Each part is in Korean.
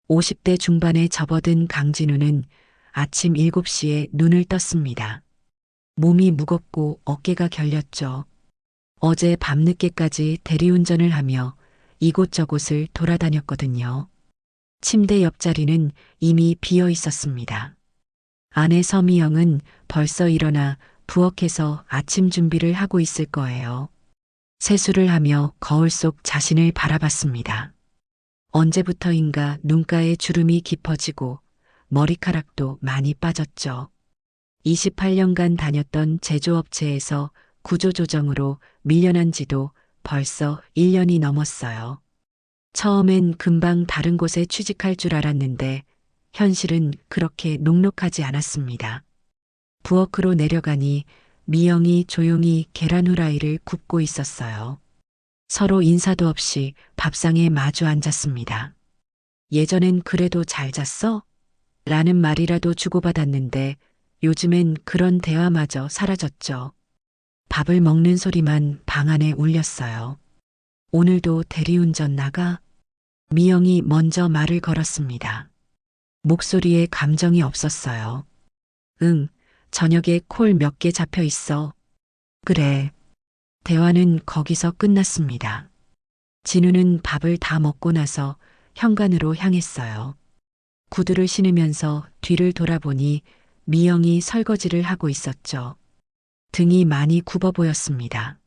50대 중반에 접어든 강진우는 아침 7시에 눈을 떴습니다. 몸이 무겁고 어깨가 결렸죠. 어제 밤늦게까지 대리운전을 하며 이곳저곳을 돌아다녔거든요. 침대 옆자리는 이미 비어 있었습니다. 아내 서미영은 벌써 일어나 부엌에서 아침 준비를 하고 있을 거예요. 세수를 하며 거울 속 자신을 바라봤습니다. 언제부터인가 눈가에 주름이 깊어지고 머리카락도 많이 빠졌죠. 28년간 다녔던 제조업체에서 구조조정으로 밀려난 지도 벌써 1년이 넘었어요. 처음엔 금방 다른 곳에 취직할 줄 알았는데 현실은 그렇게 녹록하지 않았습니다. 부엌으로 내려가니 미영이 조용히 계란 후라이를 굽고 있었어요. 서로 인사도 없이 밥상에 마주 앉았습니다. 예전엔 그래도 잘 잤어? 라는 말이라도 주고받았는데 요즘엔 그런 대화마저 사라졌죠. 밥을 먹는 소리만 방 안에 울렸어요. 오늘도 대리운전 나가? 미영이 먼저 말을 걸었습니다. 목소리에 감정이 없었어요. 응, 저녁에 콜 몇 개 잡혀 있어. 그래. 대화는 거기서 끝났습니다. 진우는 밥을 다 먹고 나서 현관으로 향했어요. 구두를 신으면서 뒤를 돌아보니 미영이 설거지를 하고 있었죠. 등이 많이 굽어 보였습니다.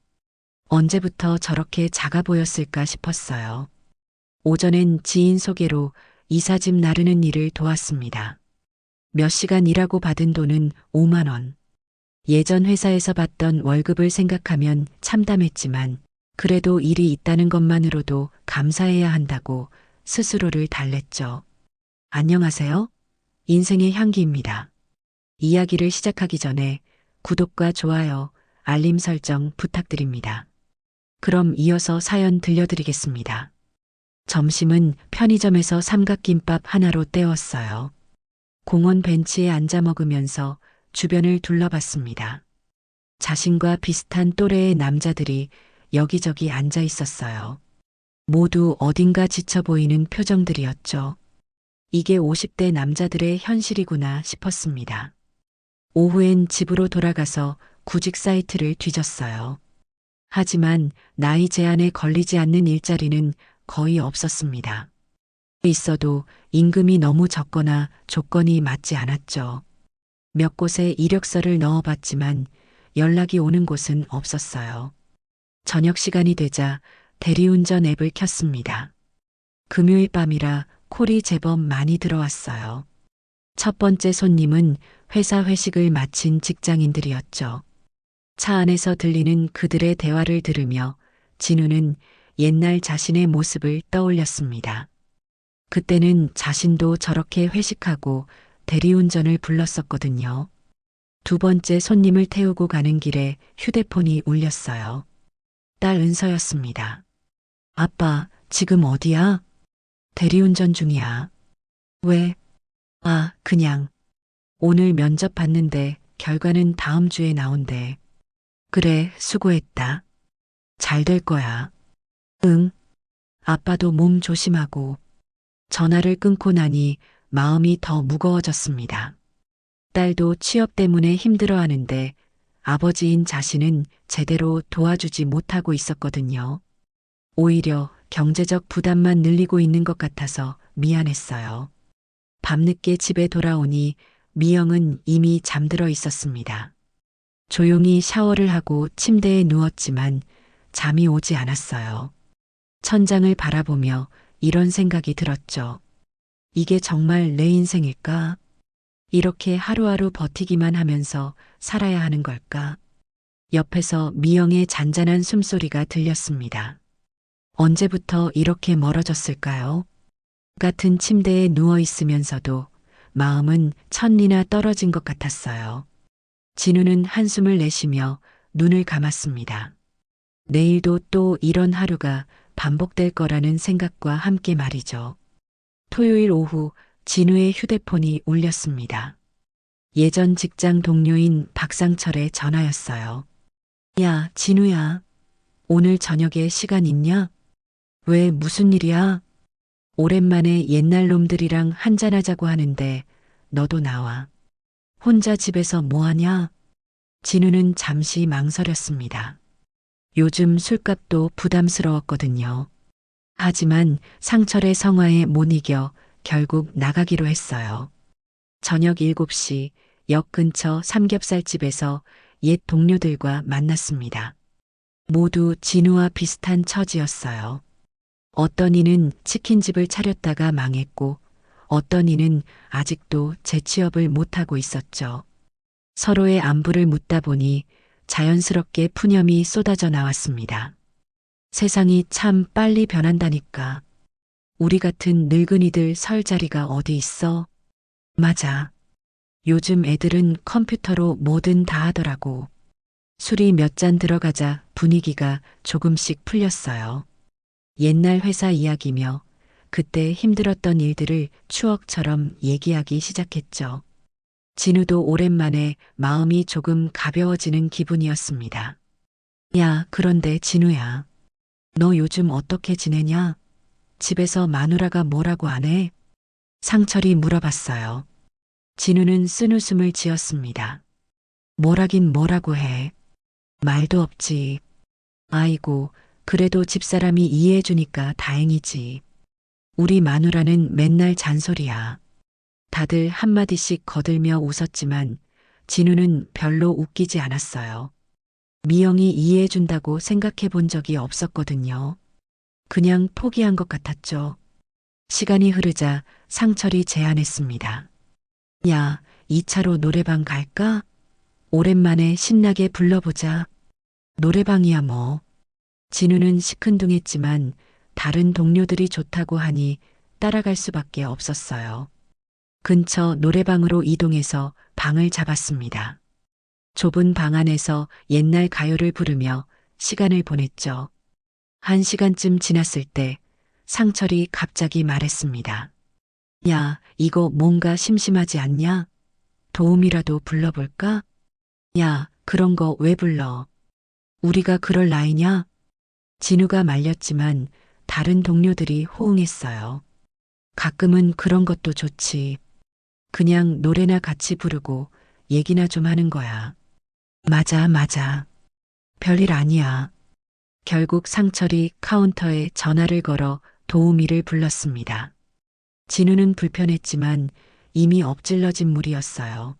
언제부터 저렇게 작아 보였을까 싶었어요. 오전엔 지인 소개로 이삿짐 나르는 일을 도왔습니다. 몇 시간 일하고 받은 돈은 5만 원. 예전 회사에서 받던 월급을 생각하면 참담했지만 그래도 일이 있다는 것만으로도 감사해야 한다고 스스로를 달랬죠. 안녕하세요. 인생의 향기입니다. 이야기를 시작하기 전에 구독과 좋아요, 알림 설정 부탁드립니다. 그럼 이어서 사연 들려드리겠습니다. 점심은 편의점에서 삼각김밥 하나로 때웠어요. 공원 벤치에 앉아 먹으면서 주변을 둘러봤습니다. 자신과 비슷한 또래의 남자들이 여기저기 앉아 있었어요. 모두 어딘가 지쳐 보이는 표정들이었죠. 이게 50대 남자들의 현실이구나 싶었습니다. 오후엔 집으로 돌아가서 구직 사이트를 뒤졌어요. 하지만 나이 제한에 걸리지 않는 일자리는 거의 없었습니다. 있어도 임금이 너무 적거나 조건이 맞지 않았죠. 몇 곳에 이력서를 넣어봤지만 연락이 오는 곳은 없었어요. 저녁 시간이 되자 대리운전 앱을 켰습니다. 금요일 밤이라 콜이 제법 많이 들어왔어요. 첫 번째 손님은 회사 회식을 마친 직장인들이었죠. 차 안에서 들리는 그들의 대화를 들으며 진우는 옛날 자신의 모습을 떠올렸습니다. 그때는 자신도 저렇게 회식하고 대리운전을 불렀었거든요. 두 번째 손님을 태우고 가는 길에 휴대폰이 울렸어요. 딸 은서였습니다. 아빠, 지금 어디야? 대리운전 중이야. 왜? 아, 그냥. 오늘 면접 봤는데 결과는 다음 주에 나온대. 그래, 수고했다. 잘 될 거야. 응. 아빠도 몸 조심하고. 전화를 끊고 나니 마음이 더 무거워졌습니다. 딸도 취업 때문에 힘들어하는데 아버지인 자신은 제대로 도와주지 못하고 있었거든요. 오히려 경제적 부담만 늘리고 있는 것 같아서 미안했어요. 밤늦게 집에 돌아오니 미영은 이미 잠들어 있었습니다. 조용히 샤워를 하고 침대에 누웠지만 잠이 오지 않았어요. 천장을 바라보며 이런 생각이 들었죠. 이게 정말 내 인생일까? 이렇게 하루하루 버티기만 하면서 살아야 하는 걸까? 옆에서 미영의 잔잔한 숨소리가 들렸습니다. 언제부터 이렇게 멀어졌을까요? 같은 침대에 누워 있으면서도 마음은 천리나 떨어진 것 같았어요. 진우는 한숨을 내쉬며 눈을 감았습니다. 내일도 또 이런 하루가 반복될 거라는 생각과 함께 말이죠. 토요일 오후 진우의 휴대폰이 울렸습니다. 예전 직장 동료인 박상철의 전화였어요. 야, 진우야. 오늘 저녁에 시간 있냐? 왜 무슨 일이야? 오랜만에 옛날 놈들이랑 한잔하자고 하는데 너도 나와. 혼자 집에서 뭐하냐? 진우는 잠시 망설였습니다. 요즘 술값도 부담스러웠거든요. 하지만 상철의 성화에 못 이겨 결국 나가기로 했어요. 저녁 7시 역 근처 삼겹살집에서 옛 동료들과 만났습니다. 모두 진우와 비슷한 처지였어요. 어떤 이는 치킨집을 차렸다가 망했고 어떤 이는 아직도 재취업을 못하고 있었죠. 서로의 안부를 묻다 보니 자연스럽게 푸념이 쏟아져 나왔습니다. 세상이 참 빨리 변한다니까. 우리 같은 늙은이들 설 자리가 어디 있어? 맞아. 요즘 애들은 컴퓨터로 뭐든 다 하더라고. 술이 몇 잔 들어가자 분위기가 조금씩 풀렸어요. 옛날 회사 이야기며 그때 힘들었던 일들을 추억처럼 얘기하기 시작했죠. 진우도 오랜만에 마음이 조금 가벼워지는 기분이었습니다. 야, 그런데 진우야. 너 요즘 어떻게 지내냐? 집에서 마누라가 뭐라고 안 해? 상철이 물어봤어요. 진우는 쓴웃음을 지었습니다. 뭐라긴 뭐라고 해. 말도 없지. 아이고, 그래도 집사람이 이해해주니까 다행이지. 우리 마누라는 맨날 잔소리야. 다들 한마디씩 거들며 웃었지만 진우는 별로 웃기지 않았어요. 미영이 이해해준다고 생각해 본 적이 없었거든요. 그냥 포기한 것 같았죠. 시간이 흐르자 상철이 제안했습니다. 야, 2차로 노래방 갈까? 오랜만에 신나게 불러보자. 노래방이야 뭐. 진우는 시큰둥했지만 다른 동료들이 좋다고 하니 따라갈 수밖에 없었어요. 근처 노래방으로 이동해서 방을 잡았습니다. 좁은 방 안에서 옛날 가요를 부르며 시간을 보냈죠. 1시간쯤 지났을 때 상철이 갑자기 말했습니다. 야, 이거 뭔가 심심하지 않냐? 도움이라도 불러볼까? 야, 그런 거 왜 불러? 우리가 그럴 나이냐? 진우가 말렸지만 다른 동료들이 호응했어요. 가끔은 그런 것도 좋지. 그냥 노래나 같이 부르고 얘기나 좀 하는 거야. 맞아, 맞아. 별일 아니야. 결국 상철이 카운터에 전화를 걸어 도우미를 불렀습니다. 진우는 불편했지만 이미 엎질러진 물이었어요.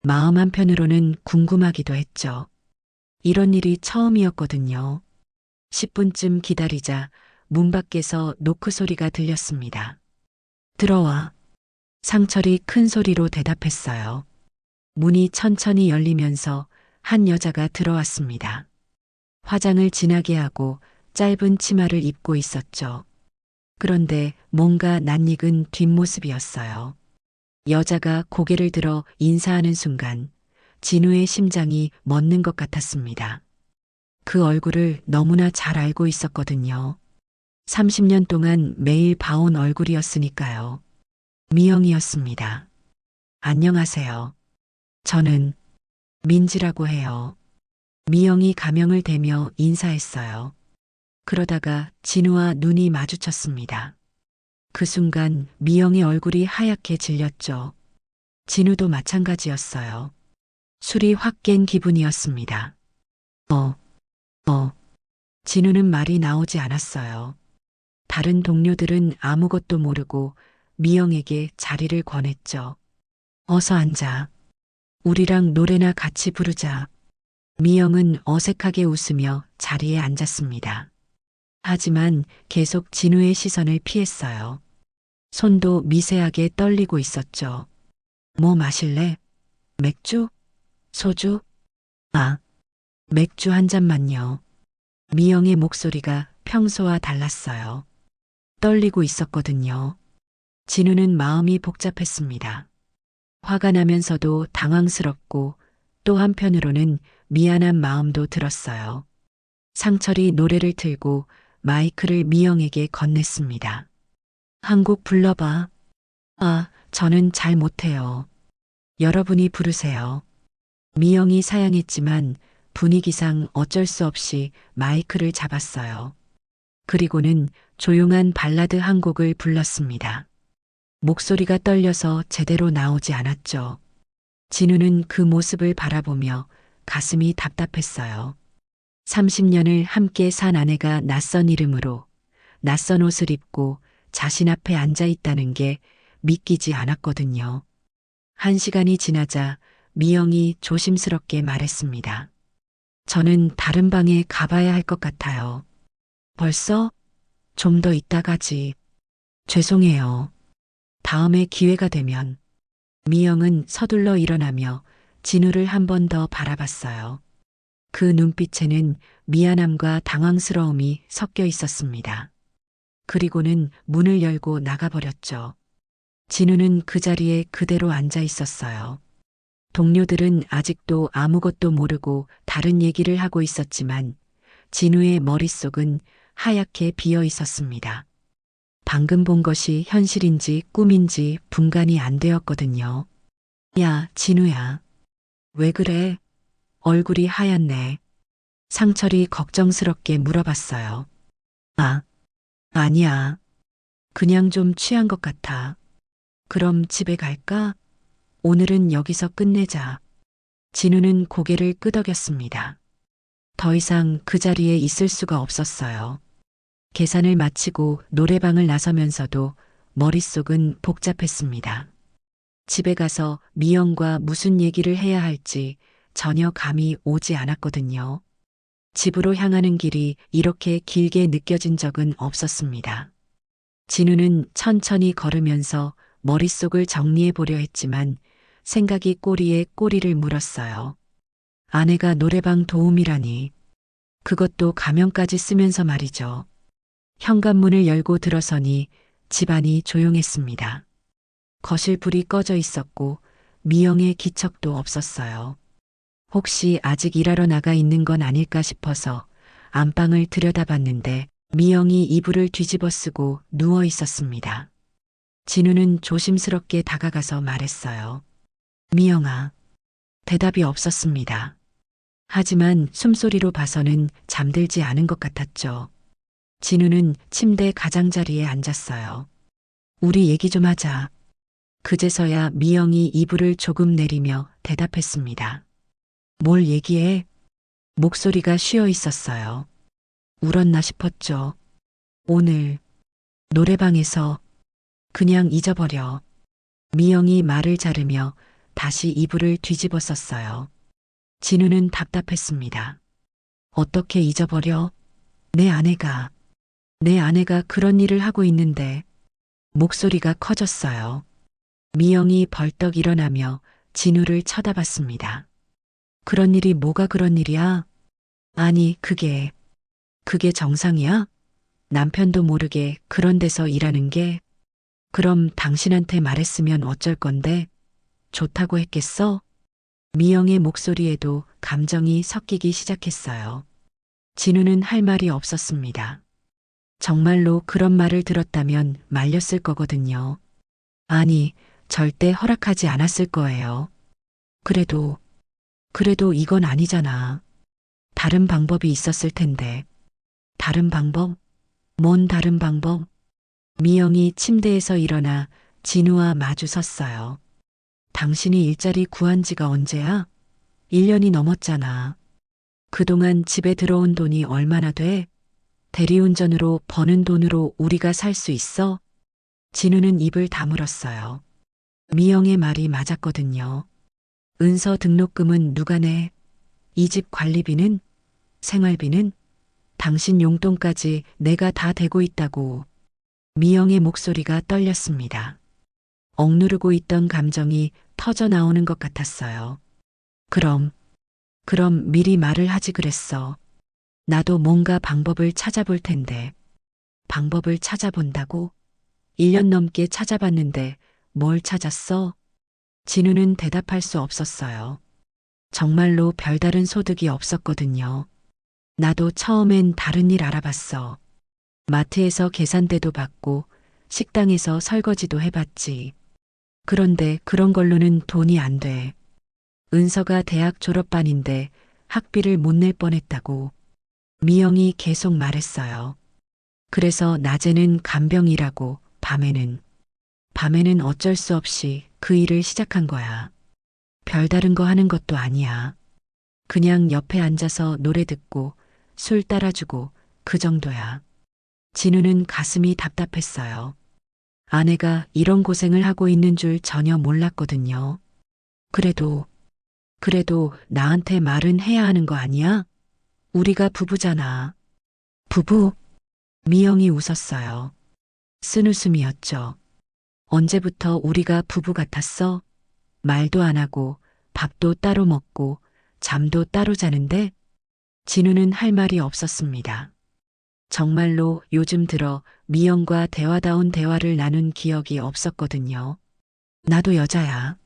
마음 한편으로는 궁금하기도 했죠. 이런 일이 처음이었거든요. 10분쯤 기다리자 문 밖에서 노크 소리가 들렸습니다. 들어와. 상철이 큰 소리로 대답했어요. 문이 천천히 열리면서 한 여자가 들어왔습니다. 화장을 진하게 하고 짧은 치마를 입고 있었죠. 그런데 뭔가 낯익은 뒷모습이었어요. 여자가 고개를 들어 인사하는 순간 진우의 심장이 멎는 것 같았습니다. 그 얼굴을 너무나 잘 알고 있었거든요. 30년 동안 매일 봐온 얼굴이었으니까요. 미영이었습니다. 안녕하세요. 저는 민지라고 해요. 미영이 가명을 대며 인사했어요. 그러다가 진우와 눈이 마주쳤습니다. 그 순간 미영의 얼굴이 하얗게 질렸죠. 진우도 마찬가지였어요. 술이 확 깬 기분이었습니다. 진우는 말이 나오지 않았어요. 다른 동료들은 아무것도 모르고 미영에게 자리를 권했죠. 어서 앉아. 우리랑 노래나 같이 부르자. 미영은 어색하게 웃으며 자리에 앉았습니다. 하지만 계속 진우의 시선을 피했어요. 손도 미세하게 떨리고 있었죠. 뭐 마실래? 맥주? 소주? 아, 맥주 한 잔만요. 미영의 목소리가 평소와 달랐어요. 떨리고 있었거든요. 진우는 마음이 복잡했습니다. 화가 나면서도 당황스럽고 또 한편으로는 미안한 마음도 들었어요. 상철이 노래를 틀고 마이크를 미영에게 건넸습니다. 한 곡 불러봐. 아, 저는 잘 못해요. 여러분이 부르세요. 미영이 사양했지만 분위기상 어쩔 수 없이 마이크를 잡았어요. 그리고는 조용한 발라드 한 곡을 불렀습니다. 목소리가 떨려서 제대로 나오지 않았죠. 진우는 그 모습을 바라보며 가슴이 답답했어요. 30년을 함께 산 아내가 낯선 이름으로 낯선 옷을 입고 자신 앞에 앉아 있다는 게 믿기지 않았거든요. 1시간이 지나자 미영이 조심스럽게 말했습니다. 저는 다른 방에 가봐야 할 것 같아요. 벌써? 좀 더 이따 가지. 죄송해요. 다음에 기회가 되면. 미영은 서둘러 일어나며 진우를 한 번 더 바라봤어요. 그 눈빛에는 미안함과 당황스러움이 섞여 있었습니다. 그리고는 문을 열고 나가버렸죠. 진우는 그 자리에 그대로 앉아 있었어요. 동료들은 아직도 아무것도 모르고 다른 얘기를 하고 있었지만 진우의 머릿속은 하얗게 비어 있었습니다. 방금 본 것이 현실인지 꿈인지 분간이 안 되었거든요. 야, 진우야. 왜 그래? 얼굴이 하얗네. 상철이 걱정스럽게 물어봤어요. 아, 아니야. 그냥 좀 취한 것 같아. 그럼 집에 갈까? 오늘은 여기서 끝내자. 진우는 고개를 끄덕였습니다. 더 이상 그 자리에 있을 수가 없었어요. 계산을 마치고 노래방을 나서면서도 머릿속은 복잡했습니다. 집에 가서 미영과 무슨 얘기를 해야 할지 전혀 감이 오지 않았거든요. 집으로 향하는 길이 이렇게 길게 느껴진 적은 없었습니다. 진우는 천천히 걸으면서 머릿속을 정리해 보려 했지만 생각이 꼬리에 꼬리를 물었어요. 아내가 노래방 도우미라니. 그것도 가면까지 쓰면서 말이죠. 현관문을 열고 들어서니 집안이 조용했습니다. 거실 불이 꺼져 있었고 미영의 기척도 없었어요. 혹시 아직 일하러 나가 있는 건 아닐까 싶어서 안방을 들여다봤는데 미영이 이불을 뒤집어 쓰고 누워 있었습니다. 진우는 조심스럽게 다가가서 말했어요. 미영아. 대답이 없었습니다. 하지만 숨소리로 봐서는 잠들지 않은 것 같았죠. 진우는 침대 가장자리에 앉았어요. 우리 얘기 좀 하자. 그제서야 미영이 이불을 조금 내리며 대답했습니다. 뭘 얘기해? 목소리가 쉬어 있었어요. 울었나 싶었죠. 오늘 노래방에서 그냥 잊어버려. 미영이 말을 자르며 다시 이불을 뒤집어 썼어요. 진우는 답답했습니다. 어떻게 잊어버려? 내 아내가 그런 일을 하고 있는데. 목소리가 커졌어요. 미영이 벌떡 일어나며 진우를 쳐다봤습니다. 그런 일이 뭐가 그런 일이야? 아니, 그게 정상이야? 남편도 모르게 그런 데서 일하는 게? 그럼 당신한테 말했으면 어쩔 건데? 좋다고 했겠어? 미영의 목소리에도 감정이 섞이기 시작했어요. 진우는 할 말이 없었습니다. 정말로 그런 말을 들었다면 말렸을 거거든요. 아니, 절대 허락하지 않았을 거예요. 그래도 이건 아니잖아. 다른 방법이 있었을 텐데. 다른 방법? 뭔 다른 방법? 미영이 침대에서 일어나 진우와 마주 섰어요. 당신이 일자리 구한 지가 언제야? 1년이 넘었잖아. 그동안 집에 들어온 돈이 얼마나 돼? 대리운전으로 버는 돈으로 우리가 살 수 있어? 진우는 입을 다물었어요. 미영의 말이 맞았거든요. 은서 등록금은 누가 내? 이 집 관리비는? 생활비는? 당신 용돈까지 내가 다 대고 있다고. 미영의 목소리가 떨렸습니다. 억누르고 있던 감정이 터져 나오는 것 같았어요. 그럼 미리 말을 하지 그랬어. 나도 뭔가 방법을 찾아볼 텐데. 방법을 찾아본다고? 1년 넘게 찾아봤는데 뭘 찾았어? 진우는 대답할 수 없었어요. 정말로 별다른 소득이 없었거든요. 나도 처음엔 다른 일 알아봤어. 마트에서 계산대도 받고 식당에서 설거지도 해봤지. 그런데 그런 걸로는 돈이 안 돼. 은서가 대학 졸업반인데 학비를 못 낼 뻔했다고. 미영이 계속 말했어요. 그래서 낮에는 간병 일하고 밤에는 어쩔 수 없이 그 일을 시작한 거야. 별다른 거 하는 것도 아니야. 그냥 옆에 앉아서 노래 듣고 술 따라주고 그 정도야. 진우는 가슴이 답답했어요. 아내가 이런 고생을 하고 있는 줄 전혀 몰랐거든요. 그래도 나한테 말은 해야 하는 거 아니야? 우리가 부부잖아. 부부? 미영이 웃었어요. 쓴웃음이었죠. 언제부터 우리가 부부 같았어? 말도 안 하고 밥도 따로 먹고 잠도 따로 자는데 진우는 할 말이 없었습니다. 정말로 요즘 들어 미영과 대화다운 대화를 나눈 기억이 없었거든요. 나도 여자야.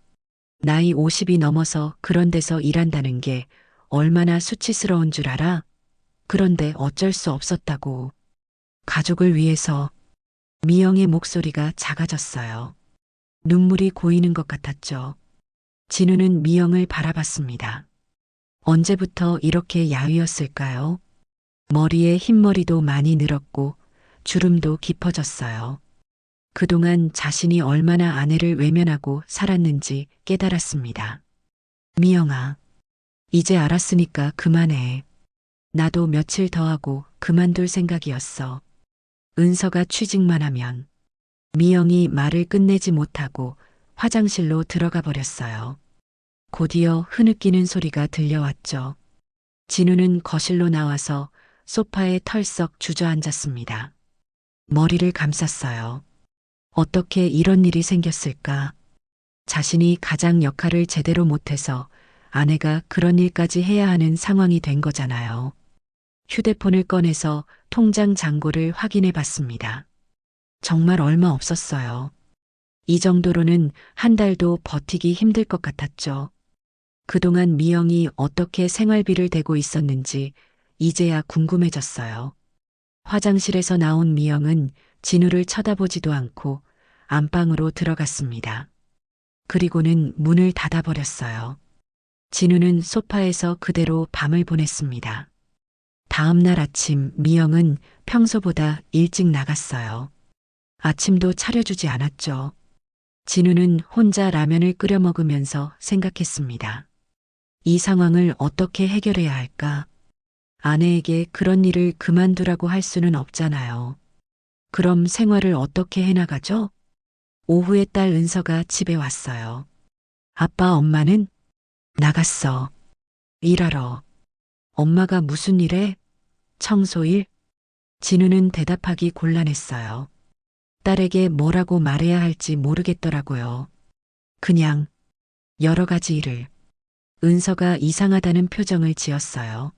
나이 50이 넘어서 그런 데서 일한다는 게 얼마나 수치스러운 줄 알아? 그런데 어쩔 수 없었다고. 가족을 위해서 미영의 목소리가 작아졌어요. 눈물이 고이는 것 같았죠. 진우는 미영을 바라봤습니다. 언제부터 이렇게 야위었을까요? 머리에 흰머리도 많이 늘었고 주름도 깊어졌어요. 그동안 자신이 얼마나 아내를 외면하고 살았는지 깨달았습니다. 미영아, 이제 알았으니까 그만해. 나도 며칠 더 하고 그만둘 생각이었어. 은서가 취직만 하면 미영이 말을 끝내지 못하고 화장실로 들어가 버렸어요. 곧이어 흐느끼는 소리가 들려왔죠. 진우는 거실로 나와서 소파에 털썩 주저앉았습니다. 머리를 감쌌어요. 어떻게 이런 일이 생겼을까? 자신이 가장 역할을 제대로 못해서 아내가 그런 일까지 해야 하는 상황이 된 거잖아요. 휴대폰을 꺼내서 통장 잔고를 확인해 봤습니다. 정말 얼마 없었어요. 이 정도로는 한 달도 버티기 힘들 것 같았죠. 그동안 미영이 어떻게 생활비를 대고 있었는지 이제야 궁금해졌어요. 화장실에서 나온 미영은 진우를 쳐다보지도 않고 안방으로 들어갔습니다. 그리고는 문을 닫아버렸어요. 진우는 소파에서 그대로 밤을 보냈습니다. 다음 날 아침 미영은 평소보다 일찍 나갔어요. 아침도 차려주지 않았죠. 진우는 혼자 라면을 끓여 먹으면서 생각했습니다. 이 상황을 어떻게 해결해야 할까? 아내에게 그런 일을 그만두라고 할 수는 없잖아요. 그럼 생활을 어떻게 해나가죠? 오후에 딸 은서가 집에 왔어요. 아빠, 엄마는? 나갔어. 일하러. 엄마가 무슨 일해? 청소일? 진우는 대답하기 곤란했어요. 딸에게 뭐라고 말해야 할지 모르겠더라고요. 그냥 여러 가지 일을. 은서가 이상하다는 표정을 지었어요.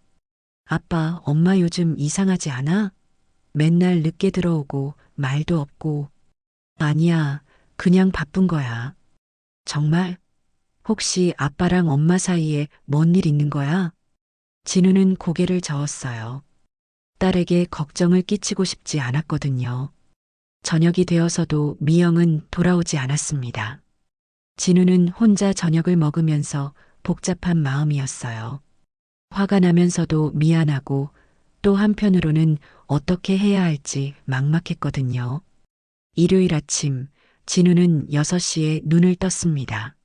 아빠, 엄마 요즘 이상하지 않아? 맨날 늦게 들어오고 말도 없고. 아니야, 그냥 바쁜 거야. 정말? 혹시 아빠랑 엄마 사이에 뭔 일 있는 거야? 진우는 고개를 저었어요. 딸에게 걱정을 끼치고 싶지 않았거든요. 저녁이 되어서도 미영은 돌아오지 않았습니다. 진우는 혼자 저녁을 먹으면서 복잡한 마음이었어요. 화가 나면서도 미안하고 또 한편으로는 어떻게 해야 할지 막막했거든요. 일요일 아침 진우는 6시에 눈을 떴습니다.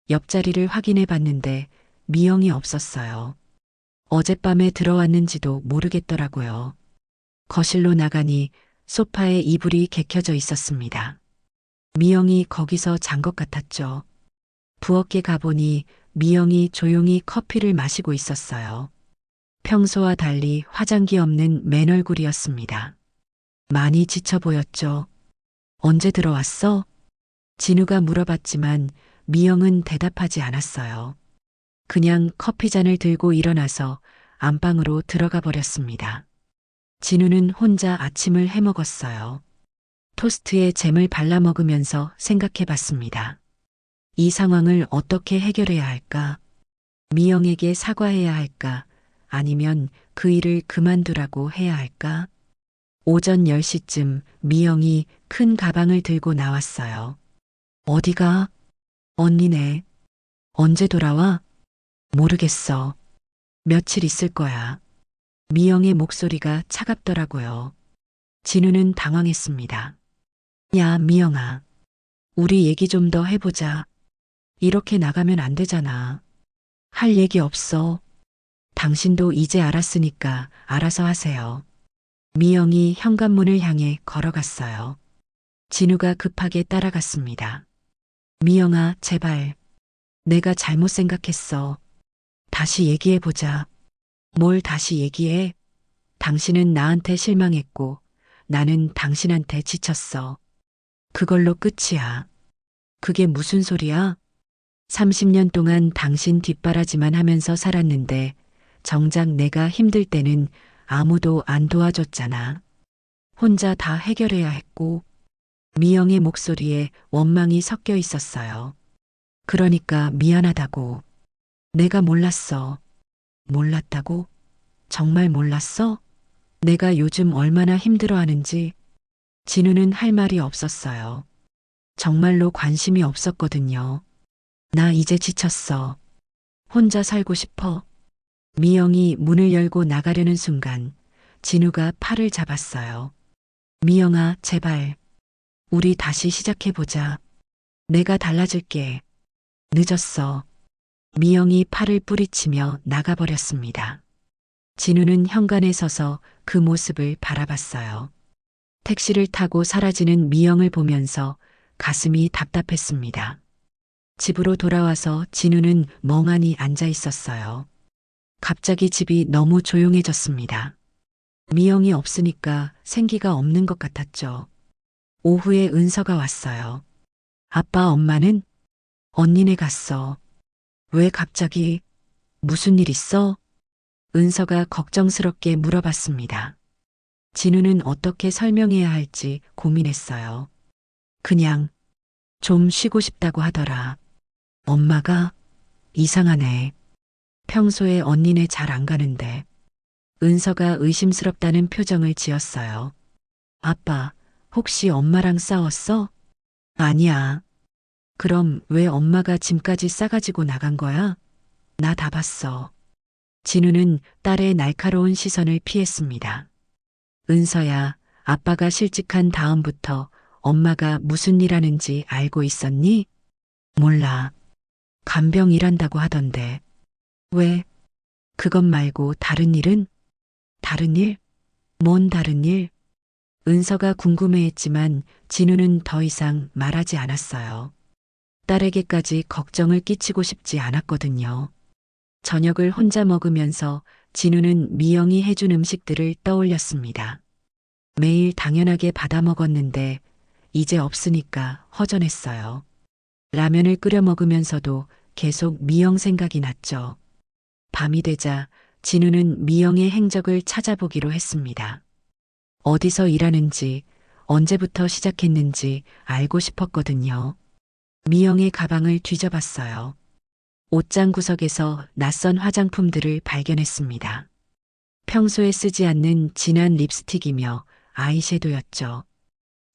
옆자리를 확인해 봤는데 미영이 없었어요. 어젯밤에 들어왔는지도 모르겠더라고요. 거실로 나가니 소파에 이불이 개켜져 있었습니다. 미영이 거기서 잔 것 같았죠. 부엌에 가보니 미영이 조용히 커피를 마시고 있었어요. 평소와 달리 화장기 없는 맨 얼굴이었습니다. 많이 지쳐 보였죠. 언제 들어왔어? 진우가 물어봤지만 미영은 대답하지 않았어요. 그냥 커피잔을 들고 일어나서 안방으로 들어가 버렸습니다. 진우는 혼자 아침을 해 먹었어요. 토스트에 잼을 발라 먹으면서 생각해 봤습니다. 이 상황을 어떻게 해결해야 할까? 미영에게 사과해야 할까? 아니면 그 일을 그만두라고 해야 할까? 오전 10시쯤 미영이 큰 가방을 들고 나왔어요. 어디가? 언니네. 언제 돌아와? 모르겠어. 며칠 있을 거야. 미영의 목소리가 차갑더라고요. 진우는 당황했습니다. 야, 미영아. 우리 얘기 좀 더 해보자. 이렇게 나가면 안 되잖아. 할 얘기 없어. 당신도 이제 알았으니까 알아서 하세요. 미영이 현관문을 향해 걸어갔어요. 진우가 급하게 따라갔습니다. 미영아, 제발. 내가 잘못 생각했어. 다시 얘기해보자. 뭘 다시 얘기해? 당신은 나한테 실망했고 나는 당신한테 지쳤어. 그걸로 끝이야. 그게 무슨 소리야? 30년 동안 당신 뒷바라지만 하면서 살았는데 정작 내가 힘들 때는 아무도 안 도와줬잖아. 혼자 다 해결해야 했고 미영의 목소리에 원망이 섞여 있었어요. 그러니까 미안하다고. 내가 몰랐어. 몰랐다고? 정말 몰랐어? 내가 요즘 얼마나 힘들어하는지. 진우는 할 말이 없었어요. 정말로 관심이 없었거든요. 나 이제 지쳤어. 혼자 살고 싶어. 미영이 문을 열고 나가려는 순간 진우가 팔을 잡았어요. 미영아, 제발. 우리 다시 시작해보자. 내가 달라질게. 늦었어. 미영이 팔을 뿌리치며 나가버렸습니다. 진우는 현관에 서서 그 모습을 바라봤어요. 택시를 타고 사라지는 미영을 보면서 가슴이 답답했습니다. 집으로 돌아와서 진우는 멍하니 앉아 있었어요. 갑자기 집이 너무 조용해졌습니다. 미영이 없으니까 생기가 없는 것 같았죠. 오후에 은서가 왔어요. 아빠, 엄마는? 언니네 갔어. 왜 갑자기? 무슨 일 있어? 은서가 걱정스럽게 물어봤습니다. 진우는 어떻게 설명해야 할지 고민했어요. 그냥 좀 쉬고 싶다고 하더라. 엄마가 이상하네. 평소에 언니네 잘 안 가는데. 은서가 의심스럽다는 표정을 지었어요. 아빠, 혹시 엄마랑 싸웠어? 아니야. 그럼 왜 엄마가 짐까지 싸가지고 나간 거야? 나 다 봤어. 진우는 딸의 날카로운 시선을 피했습니다. 은서야, 아빠가 실직한 다음부터 엄마가 무슨 일 하는지 알고 있었니? 몰라. 간병 일한다고 하던데. 왜? 그것 말고 다른 일은? 다른 일? 뭔 다른 일? 은서가 궁금해했지만 진우는 더 이상 말하지 않았어요. 딸에게까지 걱정을 끼치고 싶지 않았거든요. 저녁을 혼자 먹으면서 진우는 미영이 해준 음식들을 떠올렸습니다. 매일 당연하게 받아 먹었는데 이제 없으니까 허전했어요. 라면을 끓여 먹으면서도 계속 미영 생각이 났죠. 밤이 되자 진우는 미영의 행적을 찾아보기로 했습니다. 어디서 일하는지, 언제부터 시작했는지 알고 싶었거든요. 미영의 가방을 뒤져봤어요. 옷장 구석에서 낯선 화장품들을 발견했습니다. 평소에 쓰지 않는 진한 립스틱이며 아이섀도였죠.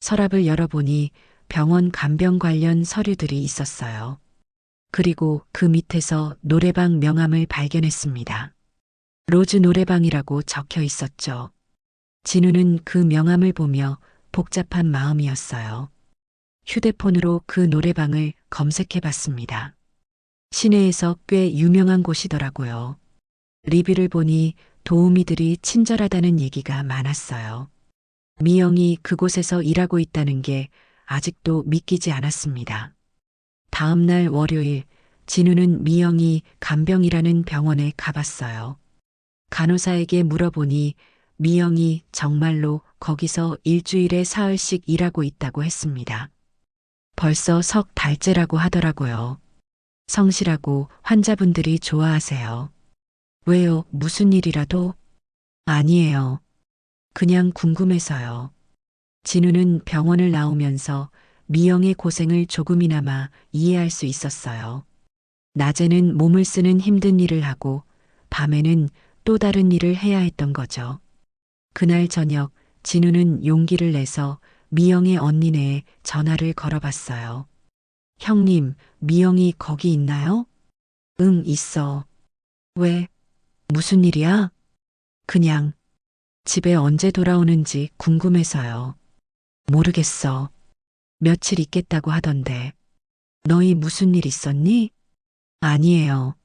서랍을 열어보니 병원 간병 관련 서류들이 있었어요. 그리고 그 밑에서 노래방 명함을 발견했습니다. 로즈 노래방이라고 적혀 있었죠. 진우는 그 명함을 보며 복잡한 마음이었어요. 휴대폰으로 그 노래방을 검색해 봤습니다. 시내에서 꽤 유명한 곳이더라고요. 리뷰를 보니 도우미들이 친절하다는 얘기가 많았어요. 미영이 그곳에서 일하고 있다는 게 아직도 믿기지 않았습니다. 다음 날 월요일, 진우는 미영이 간병이라는 병원에 가봤어요. 간호사에게 물어보니 미영이 정말로 거기서 일주일에 사흘씩 일하고 있다고 했습니다. 벌써 석 달째라고 하더라고요. 성실하고 환자분들이 좋아하세요. 왜요? 무슨 일이라도? 아니에요. 그냥 궁금해서요. 진우는 병원을 나오면서 미영의 고생을 조금이나마 이해할 수 있었어요. 낮에는 몸을 쓰는 힘든 일을 하고 밤에는 또 다른 일을 해야 했던 거죠. 그날 저녁 진우는 용기를 내서 미영의 언니네에 전화를 걸어봤어요. 형님, 미영이 거기 있나요? 응, 있어. 왜? 무슨 일이야? 그냥 집에 언제 돌아오는지 궁금해서요. 모르겠어. 며칠 있겠다고 하던데. 너희 무슨 일 있었니? 아니에요.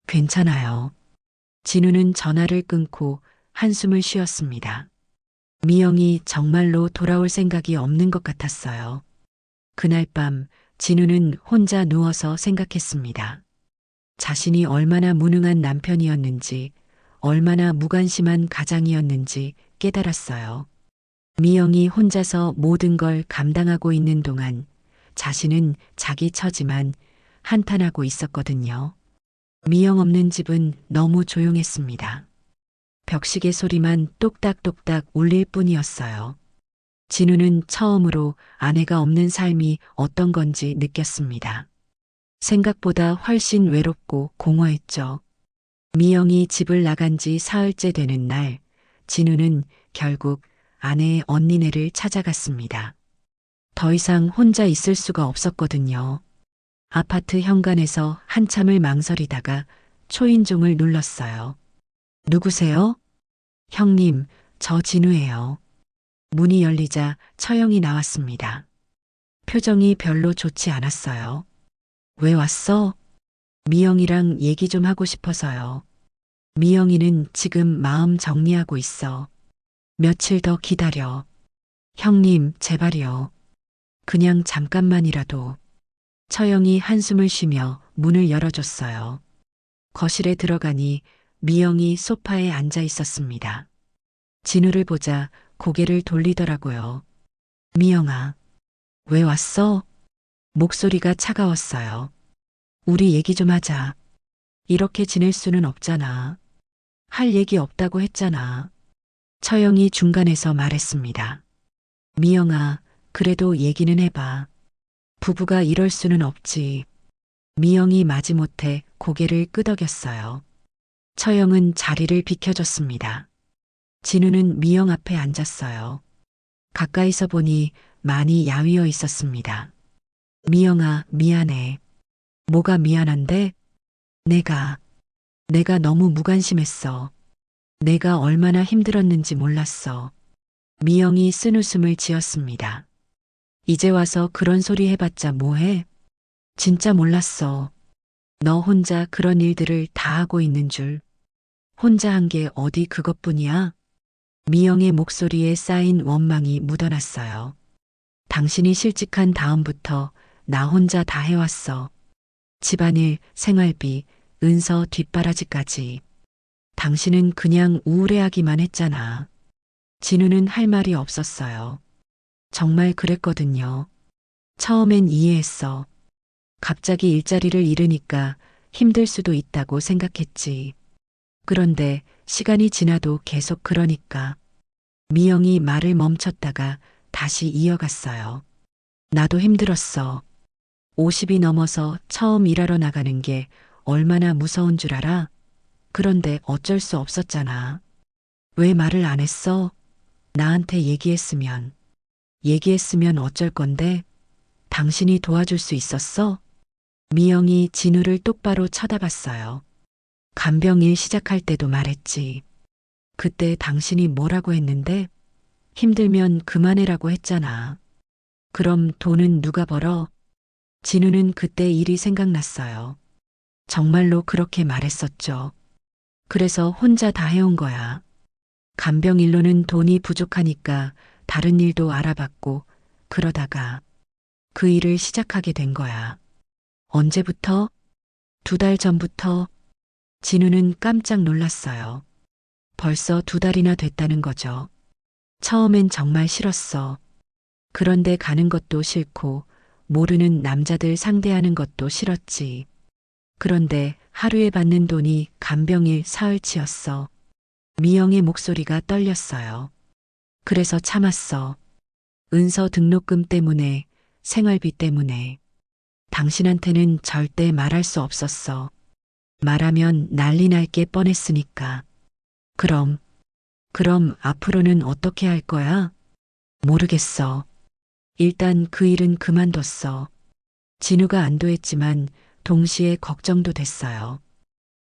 괜찮아요. 진우는 전화를 끊고 한숨을 쉬었습니다. 미영이 정말로 돌아올 생각이 없는 것 같았어요. 그날 밤 진우는 혼자 누워서 생각했습니다. 자신이 얼마나 무능한 남편이었는지, 얼마나 무관심한 가장이었는지 깨달았어요. 미영이 혼자서 모든 걸 감당하고 있는 동안 자신은 자기 처지만 한탄하고 있었거든요. 미영 없는 집은 너무 조용했습니다. 벽시계 소리만 똑딱똑딱 울릴 뿐이었어요. 진우는 처음으로 아내가 없는 삶이 어떤 건지 느꼈습니다. 생각보다 훨씬 외롭고 공허했죠. 미영이 집을 나간 지 사흘째 되는 날, 진우는 결국 아내의 언니네를 찾아갔습니다. 더 이상 혼자 있을 수가 없었거든요. 아파트 현관에서 한참을 망설이다가 초인종을 눌렀어요. 누구세요? 형님, 저 진우예요. 문이 열리자 처형이 나왔습니다. 표정이 별로 좋지 않았어요. 왜 왔어? 미영이랑 얘기 좀 하고 싶어서요. 미영이는 지금 마음 정리하고 있어. 며칠 더 기다려. 형님, 제발요. 그냥 잠깐만이라도. 처형이 한숨을 쉬며 문을 열어줬어요. 거실에 들어가니 미영이 소파에 앉아 있었습니다. 진우를 보자 고개를 돌리더라고요. 미영아, 왜 왔어? 목소리가 차가웠어요. 우리 얘기 좀 하자. 이렇게 지낼 수는 없잖아. 할 얘기 없다고 했잖아. 처형이 중간에서 말했습니다. 미영아, 그래도 얘기는 해봐. 부부가 이럴 수는 없지. 미영이 마지못해 고개를 끄덕였어요. 처형은 자리를 비켜줬습니다. 진우는 미영 앞에 앉았어요. 가까이서 보니 많이 야위어 있었습니다. 미영아, 미안해. 뭐가 미안한데? 내가 너무 무관심했어. 내가 얼마나 힘들었는지 몰랐어. 미영이 쓴웃음을 지었습니다. 이제 와서 그런 소리 해봤자 뭐해? 진짜 몰랐어. 너 혼자 그런 일들을 다 하고 있는 줄. 혼자 한 게 어디 그것뿐이야? 미영의 목소리에 쌓인 원망이 묻어났어요. 당신이 실직한 다음부터 나 혼자 다 해왔어. 집안일, 생활비, 은서 뒷바라지까지. 당신은 그냥 우울해하기만 했잖아. 진우는 할 말이 없었어요. 정말 그랬거든요. 처음엔 이해했어. 갑자기 일자리를 잃으니까 힘들 수도 있다고 생각했지. 그런데 시간이 지나도 계속 그러니까. 미영이 말을 멈췄다가 다시 이어갔어요. 나도 힘들었어. 50이 넘어서 처음 일하러 나가는 게 얼마나 무서운 줄 알아? 그런데 어쩔 수 없었잖아. 왜 말을 안 했어? 나한테 얘기했으면 어쩔 건데? 당신이 도와줄 수 있었어? 미영이 진우를 똑바로 쳐다봤어요. 간병일 시작할 때도 말했지. 그때 당신이 뭐라고 했는데? 힘들면 그만해라고 했잖아. 그럼 돈은 누가 벌어? 진우는 그때 일이 생각났어요. 정말로 그렇게 말했었죠. 그래서 혼자 다 해온 거야. 간병일로는 돈이 부족하니까 다른 일도 알아봤고, 그러다가 그 일을 시작하게 된 거야. 언제부터? 2달 전부터. 진우는 깜짝 놀랐어요. 벌써 2달이나 됐다는 거죠. 처음엔 정말 싫었어. 그런데 가는 것도 싫고, 모르는 남자들 상대하는 것도 싫었지. 그런데 하루에 받는 돈이 간병일 사흘치였어. 미영의 목소리가 떨렸어요. 그래서 참았어. 은서 등록금 때문에, 생활비 때문에. 당신한테는 절대 말할 수 없었어. 말하면 난리 날 게 뻔했으니까. 그럼 앞으로는 어떻게 할 거야? 모르겠어. 일단 그 일은 그만뒀어. 진우가 안도했지만 동시에 걱정도 됐어요.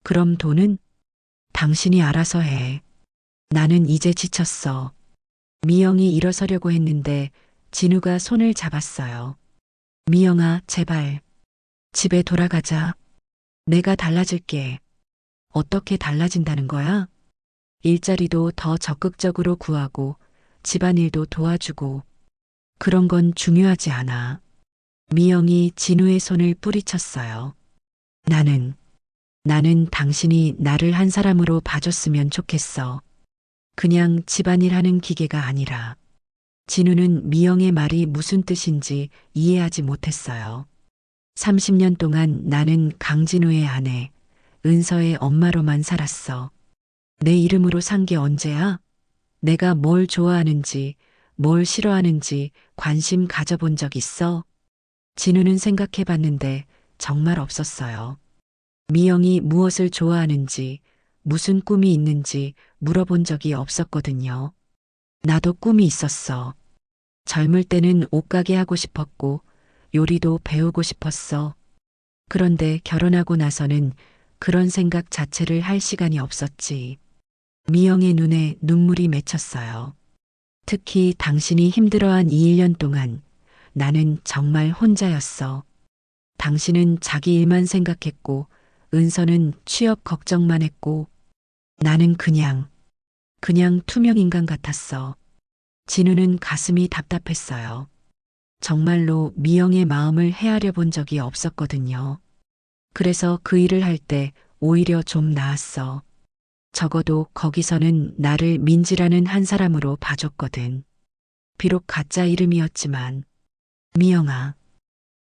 그럼 돈은? 당신이 알아서 해. 나는 이제 지쳤어. 미영이 일어서려고 했는데 진우가 손을 잡았어요. 미영아, 제발. 집에 돌아가자. 내가 달라질게. 어떻게 달라진다는 거야? 일자리도 더 적극적으로 구하고 집안일도 도와주고 그런 건 중요하지 않아. 미영이 진우의 손을 뿌리쳤어요. 나는 당신이 나를 한 사람으로 봐줬으면 좋겠어. 그냥 집안일 하는 기계가 아니라. 진우는 미영의 말이 무슨 뜻인지 이해하지 못했어요. 30년 동안 나는 강진우의 아내, 은서의 엄마로만 살았어. 내 이름으로 산 게 언제야? 내가 뭘 좋아하는지, 뭘 싫어하는지 관심 가져본 적 있어? 진우는 생각해 봤는데 정말 없었어요. 미영이 무엇을 좋아하는지, 무슨 꿈이 있는지 물어본 적이 없었거든요. 나도 꿈이 있었어. 젊을 때는 옷가게 하고 싶었고, 요리도 배우고 싶었어. 그런데 결혼하고 나서는 그런 생각 자체를 할 시간이 없었지. 미영의 눈에 눈물이 맺혔어요. 특히 당신이 힘들어한 이 1년 동안 나는 정말 혼자였어. 당신은 자기 일만 생각했고, 은서는 취업 걱정만 했고, 나는 그냥 투명 인간 같았어. 진우는 가슴이 답답했어요. 정말로 미영의 마음을 헤아려 본 적이 없었거든요. 그래서 그 일을 할 때 오히려 좀 나았어. 적어도 거기서는 나를 민지라는 한 사람으로 봐줬거든. 비록 가짜 이름이었지만, 미영아,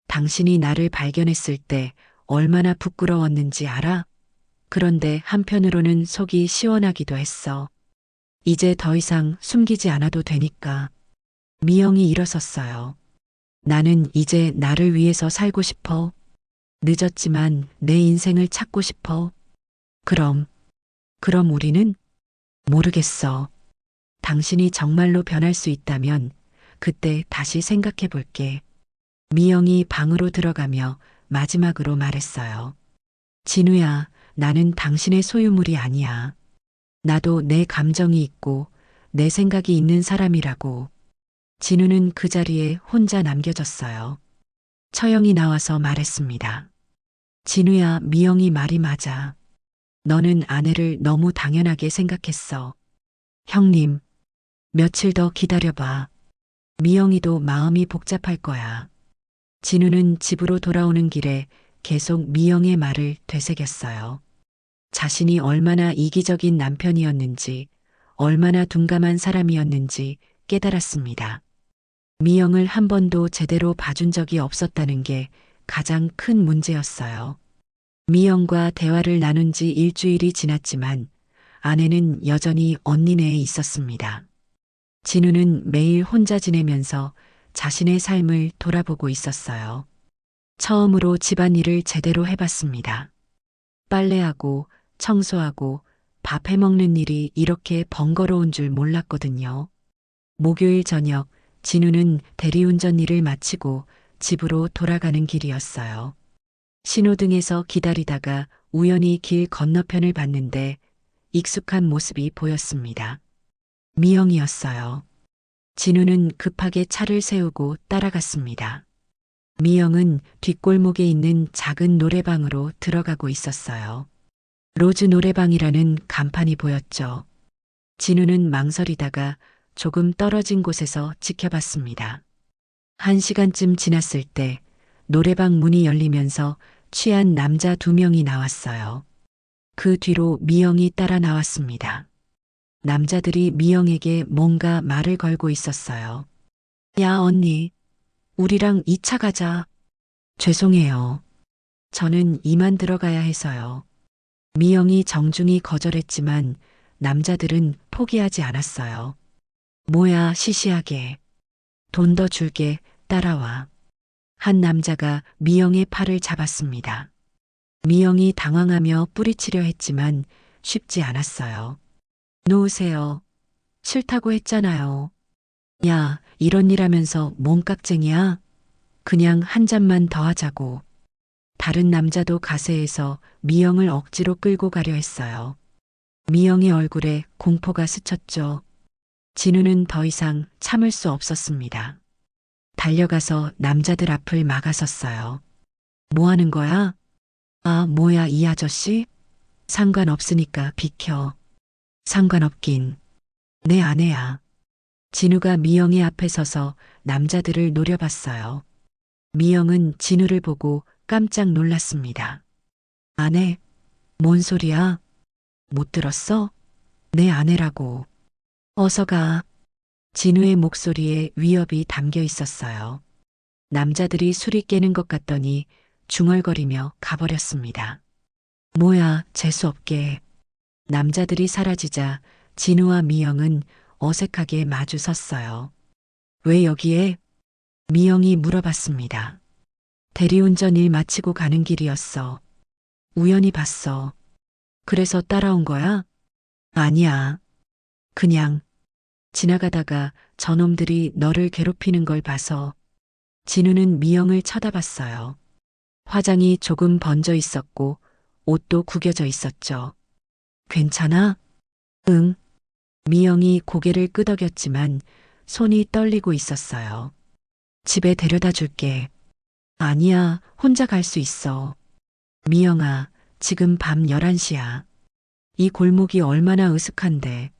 당신이 나를 발견했을 때 얼마나 부끄러웠는지 알아? 그런데 한편으로는 속이 시원하기도 했어. 이제 더 이상 숨기지 않아도 되니까. 미영이 일어섰어요. 나는 이제 나를 위해서 살고 싶어. 늦었지만 내 인생을 찾고 싶어. 그럼 우리는? 모르겠어. 당신이 정말로 변할 수 있다면 그때 다시 생각해 볼게. 미영이 방으로 들어가며 마지막으로 말했어요. 진우야, 나는 당신의 소유물이 아니야. 나도 내 감정이 있고 내 생각이 있는 사람이라고. 진우는 그 자리에 혼자 남겨졌어요. 처형이 나와서 말했습니다. 진우야, 미영이 말이 맞아. 너는 아내를 너무 당연하게 생각했어. 형님, 며칠 더 기다려봐. 미영이도 마음이 복잡할 거야. 진우는 집으로 돌아오는 길에 계속 미영의 말을 되새겼어요. 자신이 얼마나 이기적인 남편이었는지, 얼마나 둔감한 사람이었는지 깨달았습니다. 미영을 한 번도 제대로 봐준 적이 없었다는 게 가장 큰 문제였어요. 미영과 대화를 나눈 지 일주일이 지났지만 아내는 여전히 언니네에 있었습니다. 진우는 매일 혼자 지내면서 자신의 삶을 돌아보고 있었어요. 처음으로 집안일을 제대로 해봤습니다. 빨래하고 청소하고 밥 해먹는 일이 이렇게 번거로운 줄 몰랐거든요. 목요일 저녁 진우는 대리운전 일을 마치고 집으로 돌아가는 길이었어요. 신호등에서 기다리다가 우연히 길 건너편을 봤는데 익숙한 모습이 보였습니다. 미영이었어요. 진우는 급하게 차를 세우고 따라갔습니다. 미영은 뒷골목에 있는 작은 노래방으로 들어가고 있었어요. 로즈 노래방이라는 간판이 보였죠. 진우는 망설이다가 조금 떨어진 곳에서 지켜봤습니다. 1시간쯤 지났을 때 노래방 문이 열리면서 취한 남자 2명이 나왔어요. 그 뒤로 미영이 따라 나왔습니다. 남자들이 미영에게 뭔가 말을 걸고 있었어요. 야, 언니, 우리랑 2차 가자. 죄송해요. 저는 이만 들어가야 해서요. 미영이 정중히 거절했지만 남자들은 포기하지 않았어요. 뭐야, 시시하게. 돈 더 줄게, 따라와. 한 남자가 미영의 팔을 잡았습니다. 미영이 당황하며 뿌리치려 했지만 쉽지 않았어요. 놓으세요. 싫다고 했잖아요. 야, 이런 일 하면서 몸깍쟁이야? 그냥 한 잔만 더 하자고. 다른 남자도 가세해서 미영을 억지로 끌고 가려 했어요. 미영의 얼굴에 공포가 스쳤죠. 진우는 더 이상 참을 수 없었습니다. 달려가서 남자들 앞을 막아섰어요. 뭐 하는 거야? 아, 뭐야, 이 아저씨? 상관없으니까 비켜. 상관없긴. 내 아내야. 진우가 미영의 앞에 서서 남자들을 노려봤어요. 미영은 진우를 보고 깜짝 놀랐습니다. 아내? 뭔 소리야? 못 들었어? 내 아내라고. 어서 가. 진우의 목소리에 위협이 담겨 있었어요. 남자들이 술이 깨는 것 같더니 중얼거리며 가버렸습니다. 뭐야, 재수없게. 남자들이 사라지자 진우와 미영은 어색하게 마주 섰어요. 왜 여기에? 미영이 물어봤습니다. 대리운전 일 마치고 가는 길이었어. 우연히 봤어. 그래서 따라온 거야? 아니야. 그냥 지나가다가 저놈들이 너를 괴롭히는 걸 봐서. 진우는 미영을 쳐다봤어요. 화장이 조금 번져 있었고 옷도 구겨져 있었죠. 괜찮아? 응. 미영이 고개를 끄덕였지만 손이 떨리고 있었어요. 집에 데려다 줄게. 아니야, 혼자 갈 수 있어. 미영아, 지금 밤 11시야. 이 골목이 얼마나 으슥한데.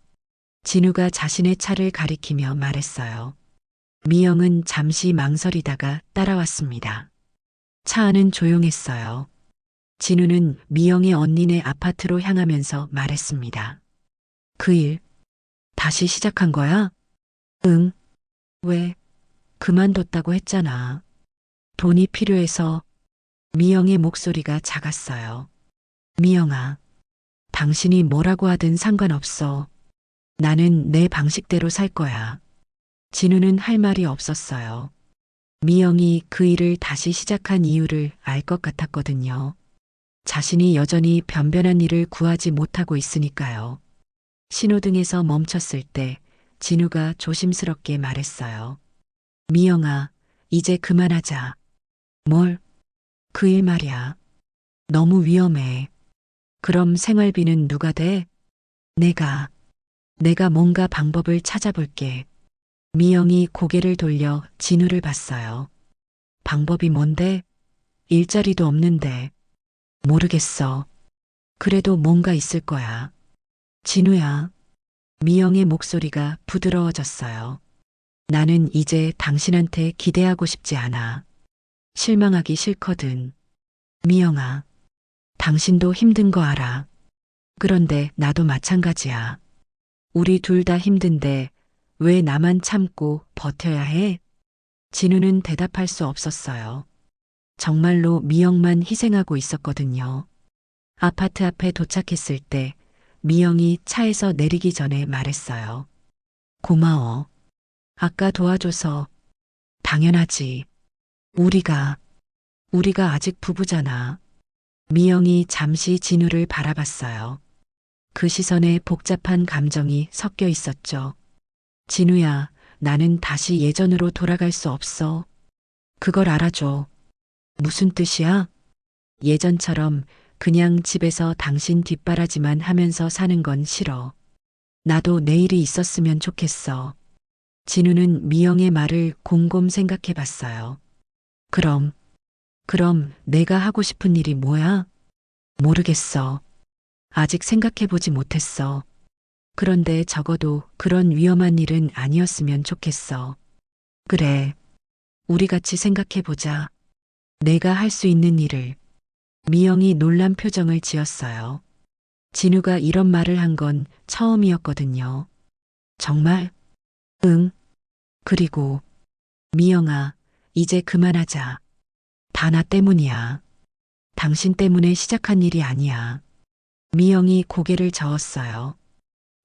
진우가 자신의 차를 가리키며 말했어요. 미영은 잠시 망설이다가 따라왔습니다. 차 안은 조용했어요. 진우는 미영의 언니네 아파트로 향하면서 말했습니다. 그 일, 다시 시작한 거야? 응. 왜? 그만뒀다고 했잖아. 돈이 필요해서. 미영의 목소리가 작았어요. 미영아, 당신이 뭐라고 하든 상관없어. 나는 내 방식대로 살 거야. 진우는 할 말이 없었어요. 미영이 그 일을 다시 시작한 이유를 알 것 같았거든요. 자신이 여전히 변변한 일을 구하지 못하고 있으니까요. 신호등에서 멈췄을 때 진우가 조심스럽게 말했어요. 미영아, 이제 그만하자. 뭘? 그 일 말이야. 너무 위험해. 그럼 생활비는 누가 돼? 내가 뭔가 방법을 찾아볼게. 미영이 고개를 돌려 진우를 봤어요. 방법이 뭔데? 일자리도 없는데. 모르겠어. 그래도 뭔가 있을 거야. 진우야. 미영의 목소리가 부드러워졌어요. 나는 이제 당신한테 기대하고 싶지 않아. 실망하기 싫거든. 미영아. 당신도 힘든 거 알아. 그런데 나도 마찬가지야. 우리 둘 다 힘든데 왜 나만 참고 버텨야 해? 진우는 대답할 수 없었어요. 정말로 미영만 희생하고 있었거든요. 아파트 앞에 도착했을 때 미영이 차에서 내리기 전에 말했어요. 고마워. 아까 도와줘서. 당연하지. 우리가 아직 부부잖아. 미영이 잠시 진우를 바라봤어요. 그 시선에 복잡한 감정이 섞여 있었죠. 진우야, 나는 다시 예전으로 돌아갈 수 없어. 그걸 알아줘. 무슨 뜻이야? 예전처럼 그냥 집에서 당신 뒷바라지만 하면서 사는 건 싫어. 나도 내일이 있었으면 좋겠어. 진우는 미영의 말을 곰곰 생각해 봤어요. 그럼 내가 하고 싶은 일이 뭐야? 모르겠어. 아직 생각해 보지 못했어. 그런데 적어도 그런 위험한 일은 아니었으면 좋겠어. 그래. 우리 같이 생각해 보자. 내가 할 수 있는 일을. 미영이 놀란 표정을 지었어요. 진우가 이런 말을 한 건 처음이었거든요. 정말? 응. 그리고 미영아, 이제 그만하자. 다 나 때문이야. 당신 때문에 시작한 일이 아니야. 미영이 고개를 저었어요.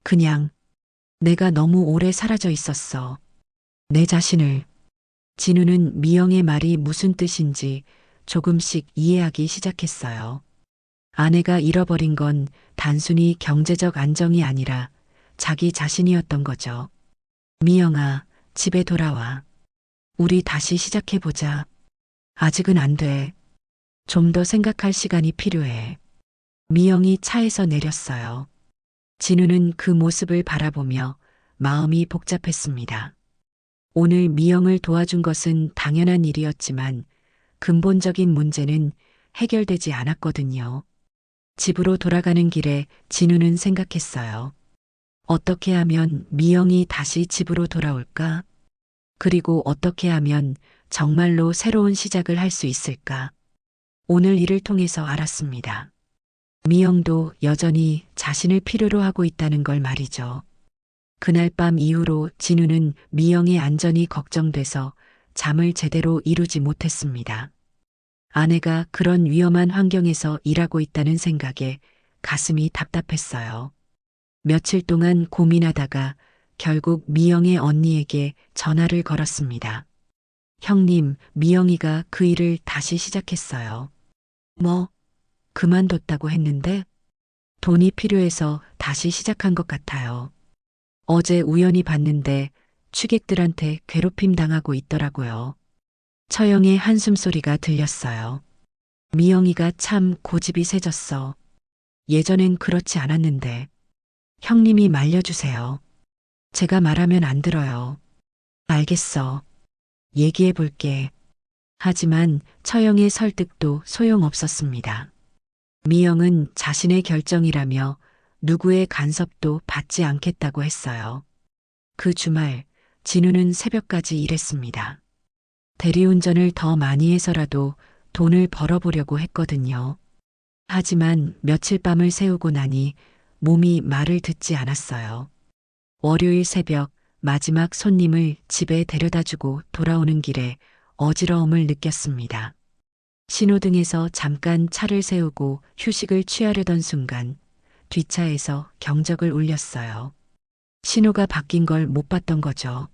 그냥 내가 너무 오래 사라져 있었어. 내 자신을. 진우는 미영의 말이 무슨 뜻인지 조금씩 이해하기 시작했어요. 아내가 잃어버린 건 단순히 경제적 안정이 아니라 자기 자신이었던 거죠. 미영아, 집에 돌아와. 우리 다시 시작해보자. 아직은 안 돼. 좀 더 생각할 시간이 필요해. 미영이 차에서 내렸어요. 진우는 그 모습을 바라보며 마음이 복잡했습니다. 오늘 미영을 도와준 것은 당연한 일이었지만 근본적인 문제는 해결되지 않았거든요. 집으로 돌아가는 길에 진우는 생각했어요. 어떻게 하면 미영이 다시 집으로 돌아올까? 그리고 어떻게 하면 정말로 새로운 시작을 할 수 있을까? 오늘 일을 통해서 알았습니다. 미영도 여전히 자신을 필요로 하고 있다는 걸 말이죠. 그날 밤 이후로 진우는 미영의 안전이 걱정돼서 잠을 제대로 이루지 못했습니다. 아내가 그런 위험한 환경에서 일하고 있다는 생각에 가슴이 답답했어요. 며칠 동안 고민하다가 결국 미영의 언니에게 전화를 걸었습니다. 형님, 미영이가 그 일을 다시 시작했어요. 뭐, 그만뒀다고 했는데 돈이 필요해서 다시 시작한 것 같아요. 어제 우연히 봤는데 취객들한테 괴롭힘 당하고 있더라고요. 처형의 한숨소리가 들렸어요. 미영이가 참 고집이 세졌어. 예전엔 그렇지 않았는데. 형님이 말려주세요. 제가 말하면 안 들어요. 알겠어. 얘기해 볼게. 하지만 처형의 설득도 소용없었습니다. 미영은 자신의 결정이라며 누구의 간섭도 받지 않겠다고 했어요. 그 주말 진우는 새벽까지 일했습니다. 대리운전을 더 많이 해서라도 돈을 벌어보려고 했거든요. 하지만 며칠 밤을 새우고 나니 몸이 말을 듣지 않았어요. 월요일 새벽 마지막 손님을 집에 데려다주고 돌아오는 길에 어지러움을 느꼈습니다. 신호등에서 잠깐 차를 세우고 휴식을 취하려던 순간 뒷차에서 경적을 울렸어요. 신호가 바뀐 걸 못 봤던 거죠.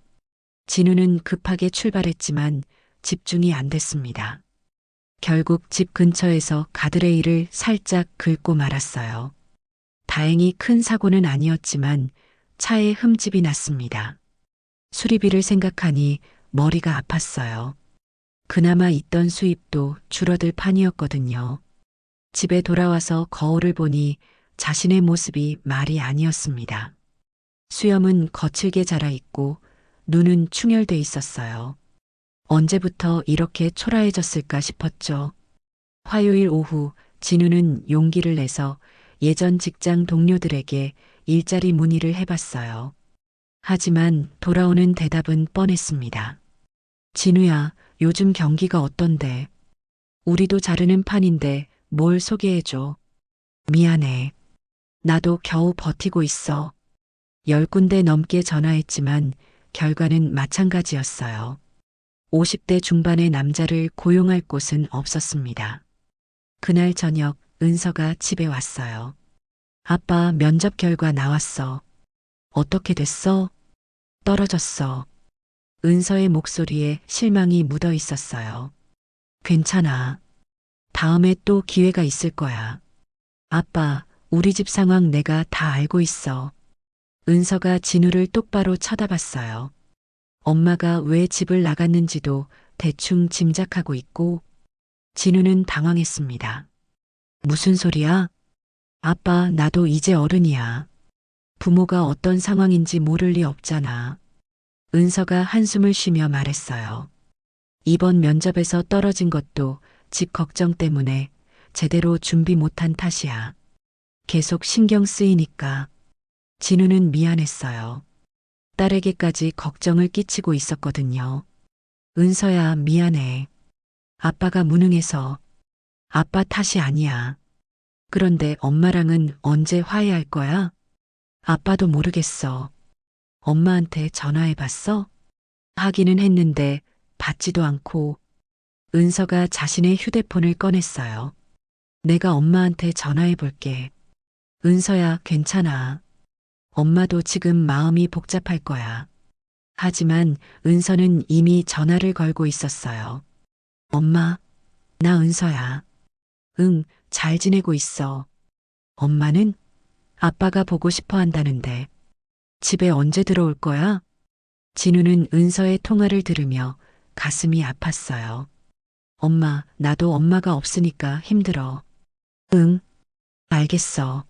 진우는 급하게 출발했지만 집중이 안 됐습니다. 결국 집 근처에서 가드레일을 살짝 긁고 말았어요. 다행히 큰 사고는 아니었지만 차에 흠집이 났습니다. 수리비를 생각하니 머리가 아팠어요. 그나마 있던 수입도 줄어들 판이었거든요. 집에 돌아와서 거울을 보니 자신의 모습이 말이 아니었습니다. 수염은 거칠게 자라있고 눈은 충혈돼 있었어요. 언제부터 이렇게 초라해졌을까 싶었죠. 화요일 오후 진우는 용기를 내서 예전 직장 동료들에게 일자리 문의를 해봤어요. 하지만 돌아오는 대답은 뻔했습니다. 진우야, 요즘 경기가 어떤데? 우리도 자르는 판인데 뭘 소개해줘. 미안해. 나도 겨우 버티고 있어. 10군데 넘게 전화했지만 결과는 마찬가지였어요. 50대 중반의 남자를 고용할 곳은 없었습니다. 그날 저녁 은서가 집에 왔어요. 아빠 면접 결과 나왔어. 어떻게 됐어? 떨어졌어. 은서의 목소리에 실망이 묻어 있었어요. 괜찮아. 다음에 또 기회가 있을 거야. 아빠, 우리 집 상황 내가 다 알고 있어. 은서가 진우를 똑바로 쳐다봤어요. 엄마가 왜 집을 나갔는지도 대충 짐작하고 있고, 진우는 당황했습니다. 무슨 소리야? 아빠, 나도 이제 어른이야. 부모가 어떤 상황인지 모를 리 없잖아. 은서가 한숨을 쉬며 말했어요. 이번 면접에서 떨어진 것도 집 걱정 때문에 제대로 준비 못한 탓이야. 계속 신경 쓰이니까. 진우는 미안했어요. 딸에게까지 걱정을 끼치고 있었거든요. 은서야, 미안해. 아빠가 무능해서. 아빠 탓이 아니야. 그런데 엄마랑은 언제 화해할 거야? 아빠도 모르겠어. 엄마한테 전화해 봤어? 하기는 했는데 받지도 않고. 은서가 자신의 휴대폰을 꺼냈어요. 내가 엄마한테 전화해 볼게. 은서야, 괜찮아. 엄마도 지금 마음이 복잡할 거야. 하지만 은서는 이미 전화를 걸고 있었어요. 엄마, 나 은서야. 응, 잘 지내고 있어. 엄마는? 아빠가 보고 싶어 한다는데. 집에 언제 들어올 거야? 진우는 은서의 통화를 들으며 가슴이 아팠어요. 엄마, 나도 엄마가 없으니까 힘들어. 응, 알겠어.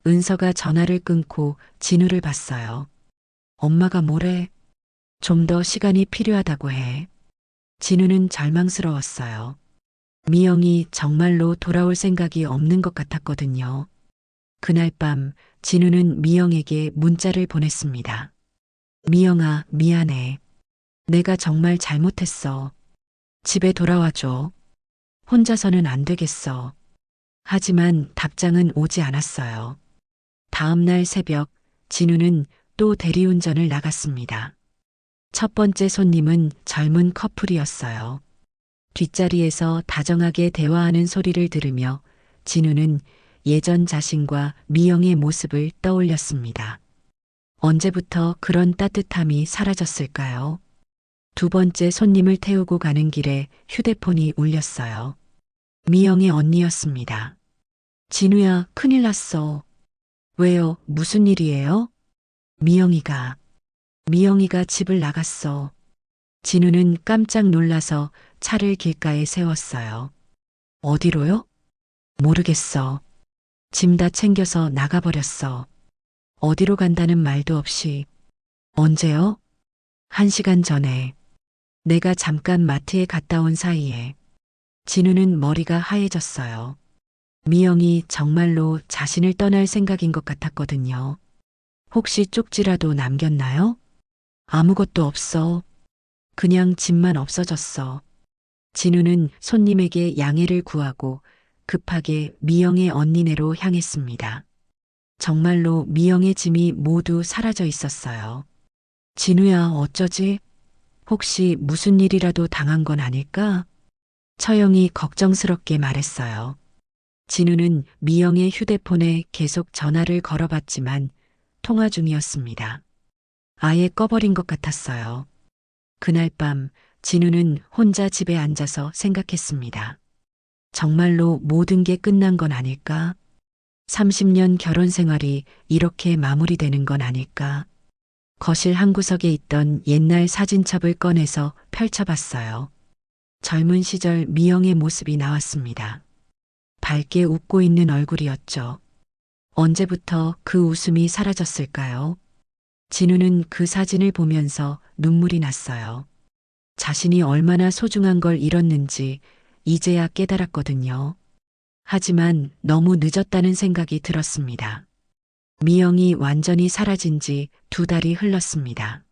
은서가 전화를 끊고 진우를 봤어요. 엄마가 뭐래? 좀 더 시간이 필요하다고 해. 진우는 절망스러웠어요. 미영이 정말로 돌아올 생각이 없는 것 같았거든요. 그날 밤 진우는 미영에게 문자를 보냈습니다. 미영아, 미안해. 내가 정말 잘못했어. 집에 돌아와줘. 혼자서는 안 되겠어. 하지만 답장은 오지 않았어요. 다음 날 새벽 진우는 또 대리운전을 나갔습니다. 첫 번째 손님은 젊은 커플이었어요. 뒷자리에서 다정하게 대화하는 소리를 들으며 진우는 예전 자신과 미영의 모습을 떠올렸습니다. 언제부터 그런 따뜻함이 사라졌을까요? 두 번째 손님을 태우고 가는 길에 휴대폰이 울렸어요. 미영의 언니였습니다. 진우야, 큰일 났어. 왜요? 무슨 일이에요? 미영이가 집을 나갔어. 진우는 깜짝 놀라서 차를 길가에 세웠어요. 어디로요? 모르겠어. 짐 다 챙겨서 나가버렸어. 어디로 간다는 말도 없이. 언제요? 1시간 전에. 내가 잠깐 마트에 갔다 온 사이에. 진우는 머리가 하얘졌어요. 미영이 정말로 자신을 떠날 생각인 것 같았거든요. 혹시 쪽지라도 남겼나요? 아무것도 없어. 그냥 짐만 없어졌어. 진우는 손님에게 양해를 구하고 급하게 미영의 언니네로 향했습니다. 정말로 미영의 짐이 모두 사라져 있었어요. 진우야, 어쩌지? 혹시 무슨 일이라도 당한 건 아닐까? 처영이 걱정스럽게 말했어요. 진우는 미영의 휴대폰에 계속 전화를 걸어봤지만 통화 중이었습니다. 아예 꺼버린 것 같았어요. 그날 밤 진우는 혼자 집에 앉아서 생각했습니다. 정말로 모든 게 끝난 건 아닐까? 30년 결혼 생활이 이렇게 마무리되는 건 아닐까? 거실 한 구석에 있던 옛날 사진첩을 꺼내서 펼쳐봤어요. 젊은 시절 미영의 모습이 나왔습니다. 밝게 웃고 있는 얼굴이었죠. 언제부터 그 웃음이 사라졌을까요? 진우는 그 사진을 보면서 눈물이 났어요. 자신이 얼마나 소중한 걸 잃었는지 이제야 깨달았거든요. 하지만 너무 늦었다는 생각이 들었습니다. 미영이 완전히 사라진 지 2달이 흘렀습니다.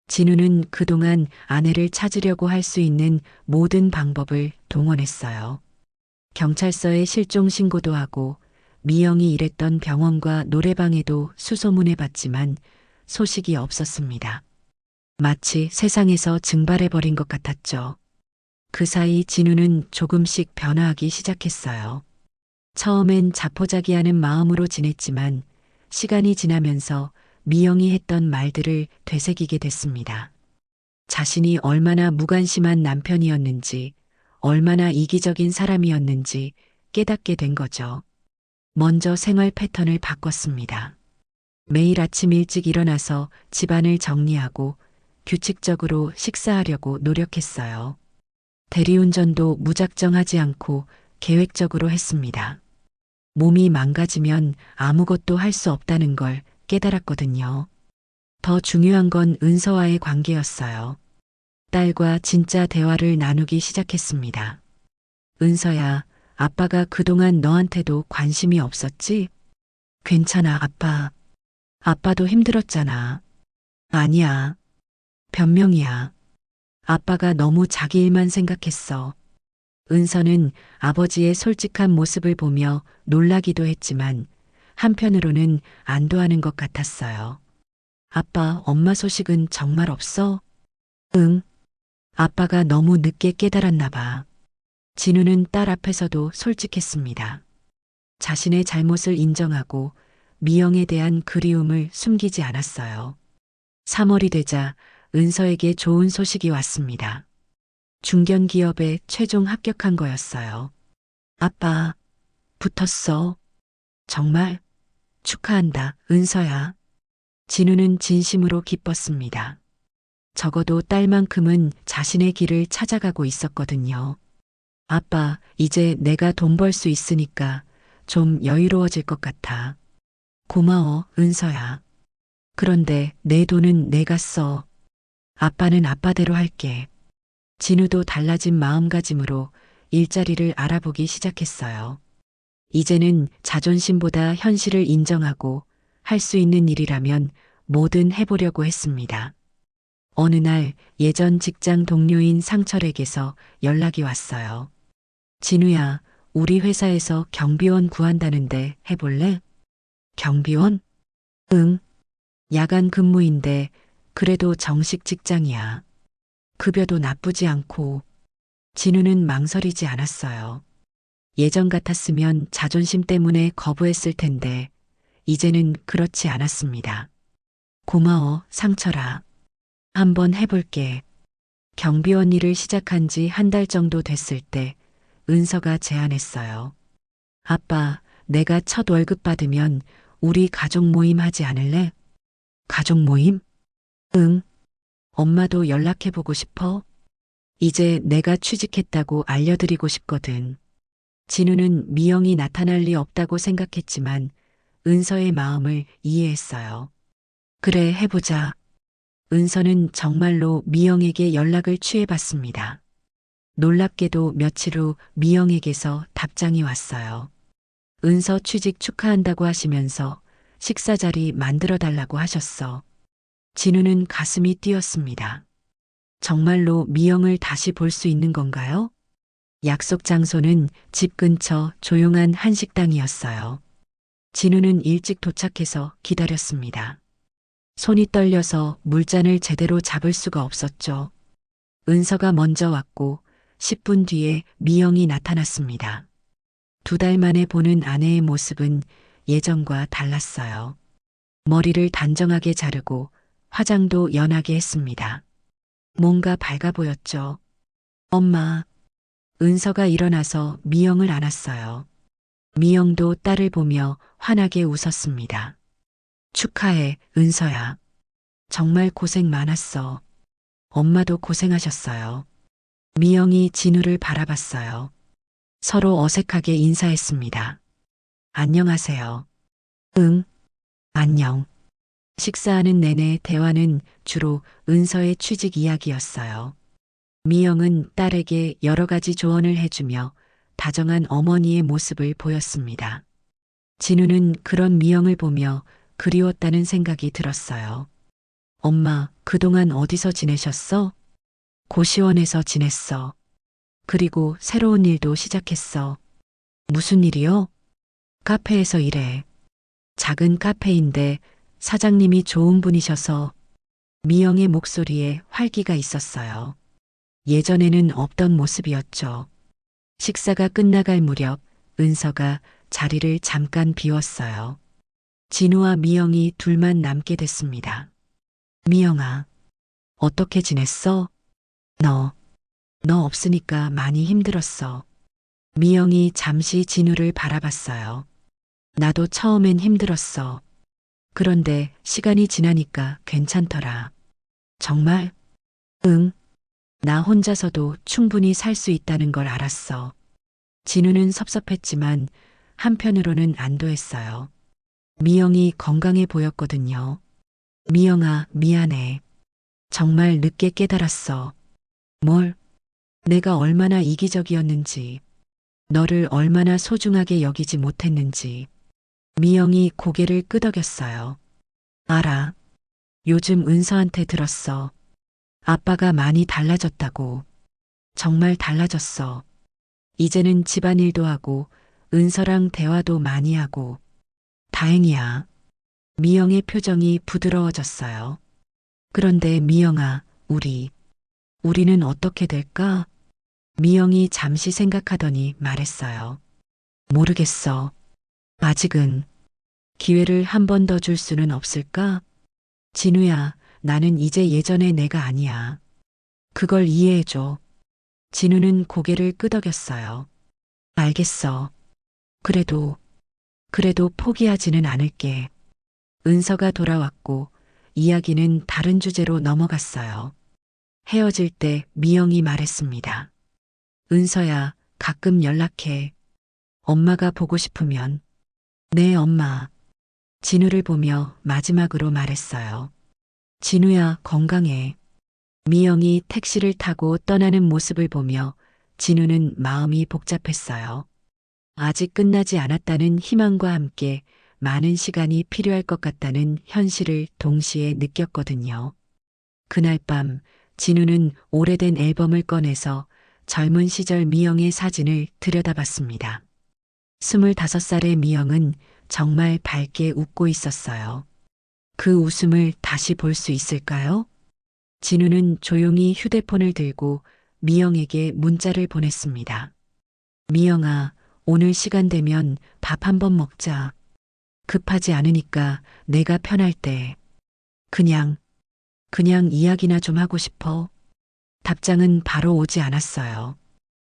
진우는 그동안 아내를 찾으려고 할 수 있는 모든 방법을 동원했어요. 경찰서에 실종 신고도 하고 미영이 일했던 병원과 노래방에도 수소문해봤지만 소식이 없었습니다. 마치 세상에서 증발해버린 것 같았죠. 그 사이 진우는 조금씩 변화하기 시작했어요. 처음엔 자포자기하는 마음으로 지냈지만 시간이 지나면서 미영이 했던 말들을 되새기게 됐습니다. 자신이 얼마나 무관심한 남편이었는지, 얼마나 이기적인 사람이었는지 깨닫게 된 거죠. 먼저 생활 패턴을 바꿨습니다. 매일 아침 일찍 일어나서 집안을 정리하고 규칙적으로 식사하려고 노력했어요. 대리운전도 무작정하지 않고 계획적으로 했습니다. 몸이 망가지면 아무것도 할 수 없다는 걸 깨달았거든요. 더 중요한 건 은서와의 관계였어요. 딸과 진짜 대화를 나누기 시작했습니다. 은서야, 아빠가 그동안 너한테도 관심이 없었지? 괜찮아, 아빠. 아빠도 힘들었잖아. 아니야. 변명이야. 아빠가 너무 자기 일만 생각했어. 은서는 아버지의 솔직한 모습을 보며 놀라기도 했지만 한편으로는 안도하는 것 같았어요. 아빠, 엄마 소식은 정말 없어? 응. 아빠가 너무 늦게 깨달았나 봐. 진우는 딸 앞에서도 솔직했습니다. 자신의 잘못을 인정하고 미영에 대한 그리움을 숨기지 않았어요. 3월이 되자 은서에게 좋은 소식이 왔습니다. 중견기업에 최종 합격한 거였어요. 아빠, 붙었어. 정말? 축하한다, 은서야. 진우는 진심으로 기뻤습니다. 적어도 딸만큼은 자신의 길을 찾아가고 있었거든요. 아빠, 이제 내가 돈 벌 수 있으니까 좀 여유로워질 것 같아. 고마워, 은서야. 그런데 내 돈은 내가 써. 아빠는 아빠대로 할게. 진우도 달라진 마음가짐으로 일자리를 알아보기 시작했어요. 이제는 자존심보다 현실을 인정하고 할 수 있는 일이라면 뭐든 해보려고 했습니다. 어느 날 예전 직장 동료인 상철에게서 연락이 왔어요. 진우야, 우리 회사에서 경비원 구한다는데 해볼래? 경비원? 응. 야간 근무인데 그래도 정식 직장이야. 급여도 나쁘지 않고. 진우는 망설이지 않았어요. 예전 같았으면 자존심 때문에 거부했을 텐데 이제는 그렇지 않았습니다. 고마워, 상철아. 한번 해볼게. 경비원 일을 시작한 지 한 달 정도 됐을 때 은서가 제안했어요. 아빠, 내가 첫 월급 받으면 우리 가족 모임 하지 않을래? 가족 모임? 응. 엄마도 연락해보고 싶어? 이제 내가 취직했다고 알려드리고 싶거든. 진우는 미영이 나타날 리 없다고 생각했지만 은서의 마음을 이해했어요. 그래, 해보자. 은서는 정말로 미영에게 연락을 취해봤습니다. 놀랍게도 며칠 후 미영에게서 답장이 왔어요. 은서 취직 축하한다고 하시면서 식사 자리 만들어 달라고 하셨어. 진우는 가슴이 뛰었습니다. 정말로 미영을 다시 볼 수 있는 건가요? 약속 장소는 집 근처 조용한 한식당이었어요. 진우는 일찍 도착해서 기다렸습니다. 손이 떨려서 물잔을 제대로 잡을 수가 없었죠. 은서가 먼저 왔고 10분 뒤에 미영이 나타났습니다. 2달 만에 보는 아내의 모습은 예전과 달랐어요. 머리를 단정하게 자르고 화장도 연하게 했습니다. 뭔가 밝아 보였죠. 엄마, 은서가 일어나서 미영을 안았어요. 미영도 딸을 보며 환하게 웃었습니다. 축하해, 은서야. 정말 고생 많았어. 엄마도 고생하셨어요. 미영이 진우를 바라봤어요. 서로 어색하게 인사했습니다. 안녕하세요. 응, 안녕. 식사하는 내내 대화는 주로 은서의 취직 이야기였어요. 미영은 딸에게 여러 가지 조언을 해주며 다정한 어머니의 모습을 보였습니다. 진우는 그런 미영을 보며 그리웠다는 생각이 들었어요. 엄마, 그동안 어디서 지내셨어? 고시원에서 지냈어. 그리고 새로운 일도 시작했어. 무슨 일이요? 카페에서 일해. 작은 카페인데 사장님이 좋은 분이셔서. 미영의 목소리에 활기가 있었어요. 예전에는 없던 모습이었죠. 식사가 끝나갈 무렵 은서가 자리를 잠깐 비웠어요. 진우와 미영이 둘만 남게 됐습니다. 미영아, 어떻게 지냈어? 너 없으니까 많이 힘들었어. 미영이 잠시 진우를 바라봤어요. 나도 처음엔 힘들었어. 그런데 시간이 지나니까 괜찮더라. 정말? 응. 나 혼자서도 충분히 살 수 있다는 걸 알았어. 진우는 섭섭했지만 한편으로는 안도했어요. 미영이 건강해 보였거든요. 미영아, 미안해. 정말 늦게 깨달았어. 뭘? 내가 얼마나 이기적이었는지, 너를 얼마나 소중하게 여기지 못했는지. 미영이 고개를 끄덕였어요. 알아. 요즘 은서한테 들었어. 아빠가 많이 달라졌다고. 정말 달라졌어. 이제는 집안일도 하고 은서랑 대화도 많이 하고. 다행이야. 미영의 표정이 부드러워졌어요. 그런데 미영아, 우리는 어떻게 될까? 미영이 잠시 생각하더니 말했어요. 모르겠어. 아직은. 기회를 한 번 더 줄 수는 없을까? 진우야, 나는 이제 예전의 내가 아니야. 그걸 이해해줘. 진우는 고개를 끄덕였어요. 알겠어. 그래도 포기하지는 않을게. 은서가 돌아왔고 이야기는 다른 주제로 넘어갔어요. 헤어질 때 미영이 말했습니다. 은서야, 가끔 연락해. 엄마가 보고 싶으면. 네, 엄마. 진우를 보며 마지막으로 말했어요. 진우야, 건강해. 미영이 택시를 타고 떠나는 모습을 보며 진우는 마음이 복잡했어요. 아직 끝나지 않았다는 희망과 함께 많은 시간이 필요할 것 같다는 현실을 동시에 느꼈거든요. 그날 밤 진우는 오래된 앨범을 꺼내서 젊은 시절 미영의 사진을 들여다봤습니다. 25살의 미영은 정말 밝게 웃고 있었어요. 그 웃음을 다시 볼 수 있을까요? 진우는 조용히 휴대폰을 들고 미영에게 문자를 보냈습니다. 미영아, 오늘 시간 되면 밥 한번 먹자. 급하지 않으니까 내가 편할 때. 그냥, 그냥 이야기나 좀 하고 싶어. 답장은 바로 오지 않았어요.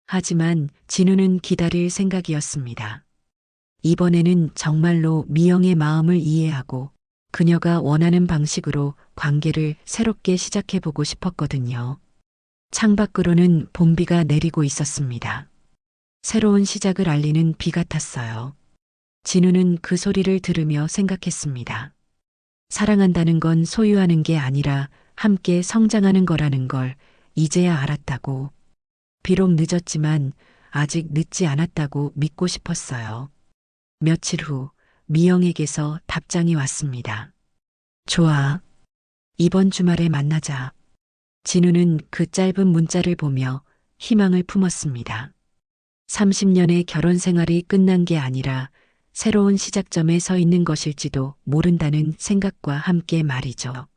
하지만 진우는 기다릴 생각이었습니다. 이번에는 정말로 미영의 마음을 이해하고 그녀가 원하는 방식으로 관계를 새롭게 시작해보고 싶었거든요. 창밖으로는 봄비가 내리고 있었습니다. 새로운 시작을 알리는 비 같았어요. 진우는 그 소리를 들으며 생각했습니다. 사랑한다는 건 소유하는 게 아니라 함께 성장하는 거라는 걸 이제야 알았다고. 비록 늦었지만 아직 늦지 않았다고 믿고 싶었어요. 며칠 후 미영에게서 답장이 왔습니다. 좋아. 이번 주말에 만나자. 진우는 그 짧은 문자를 보며 희망을 품었습니다. 30년의 결혼 생활이 끝난 게 아니라 새로운 시작점에 서 있는 것일지도 모른다는 생각과 함께 말이죠.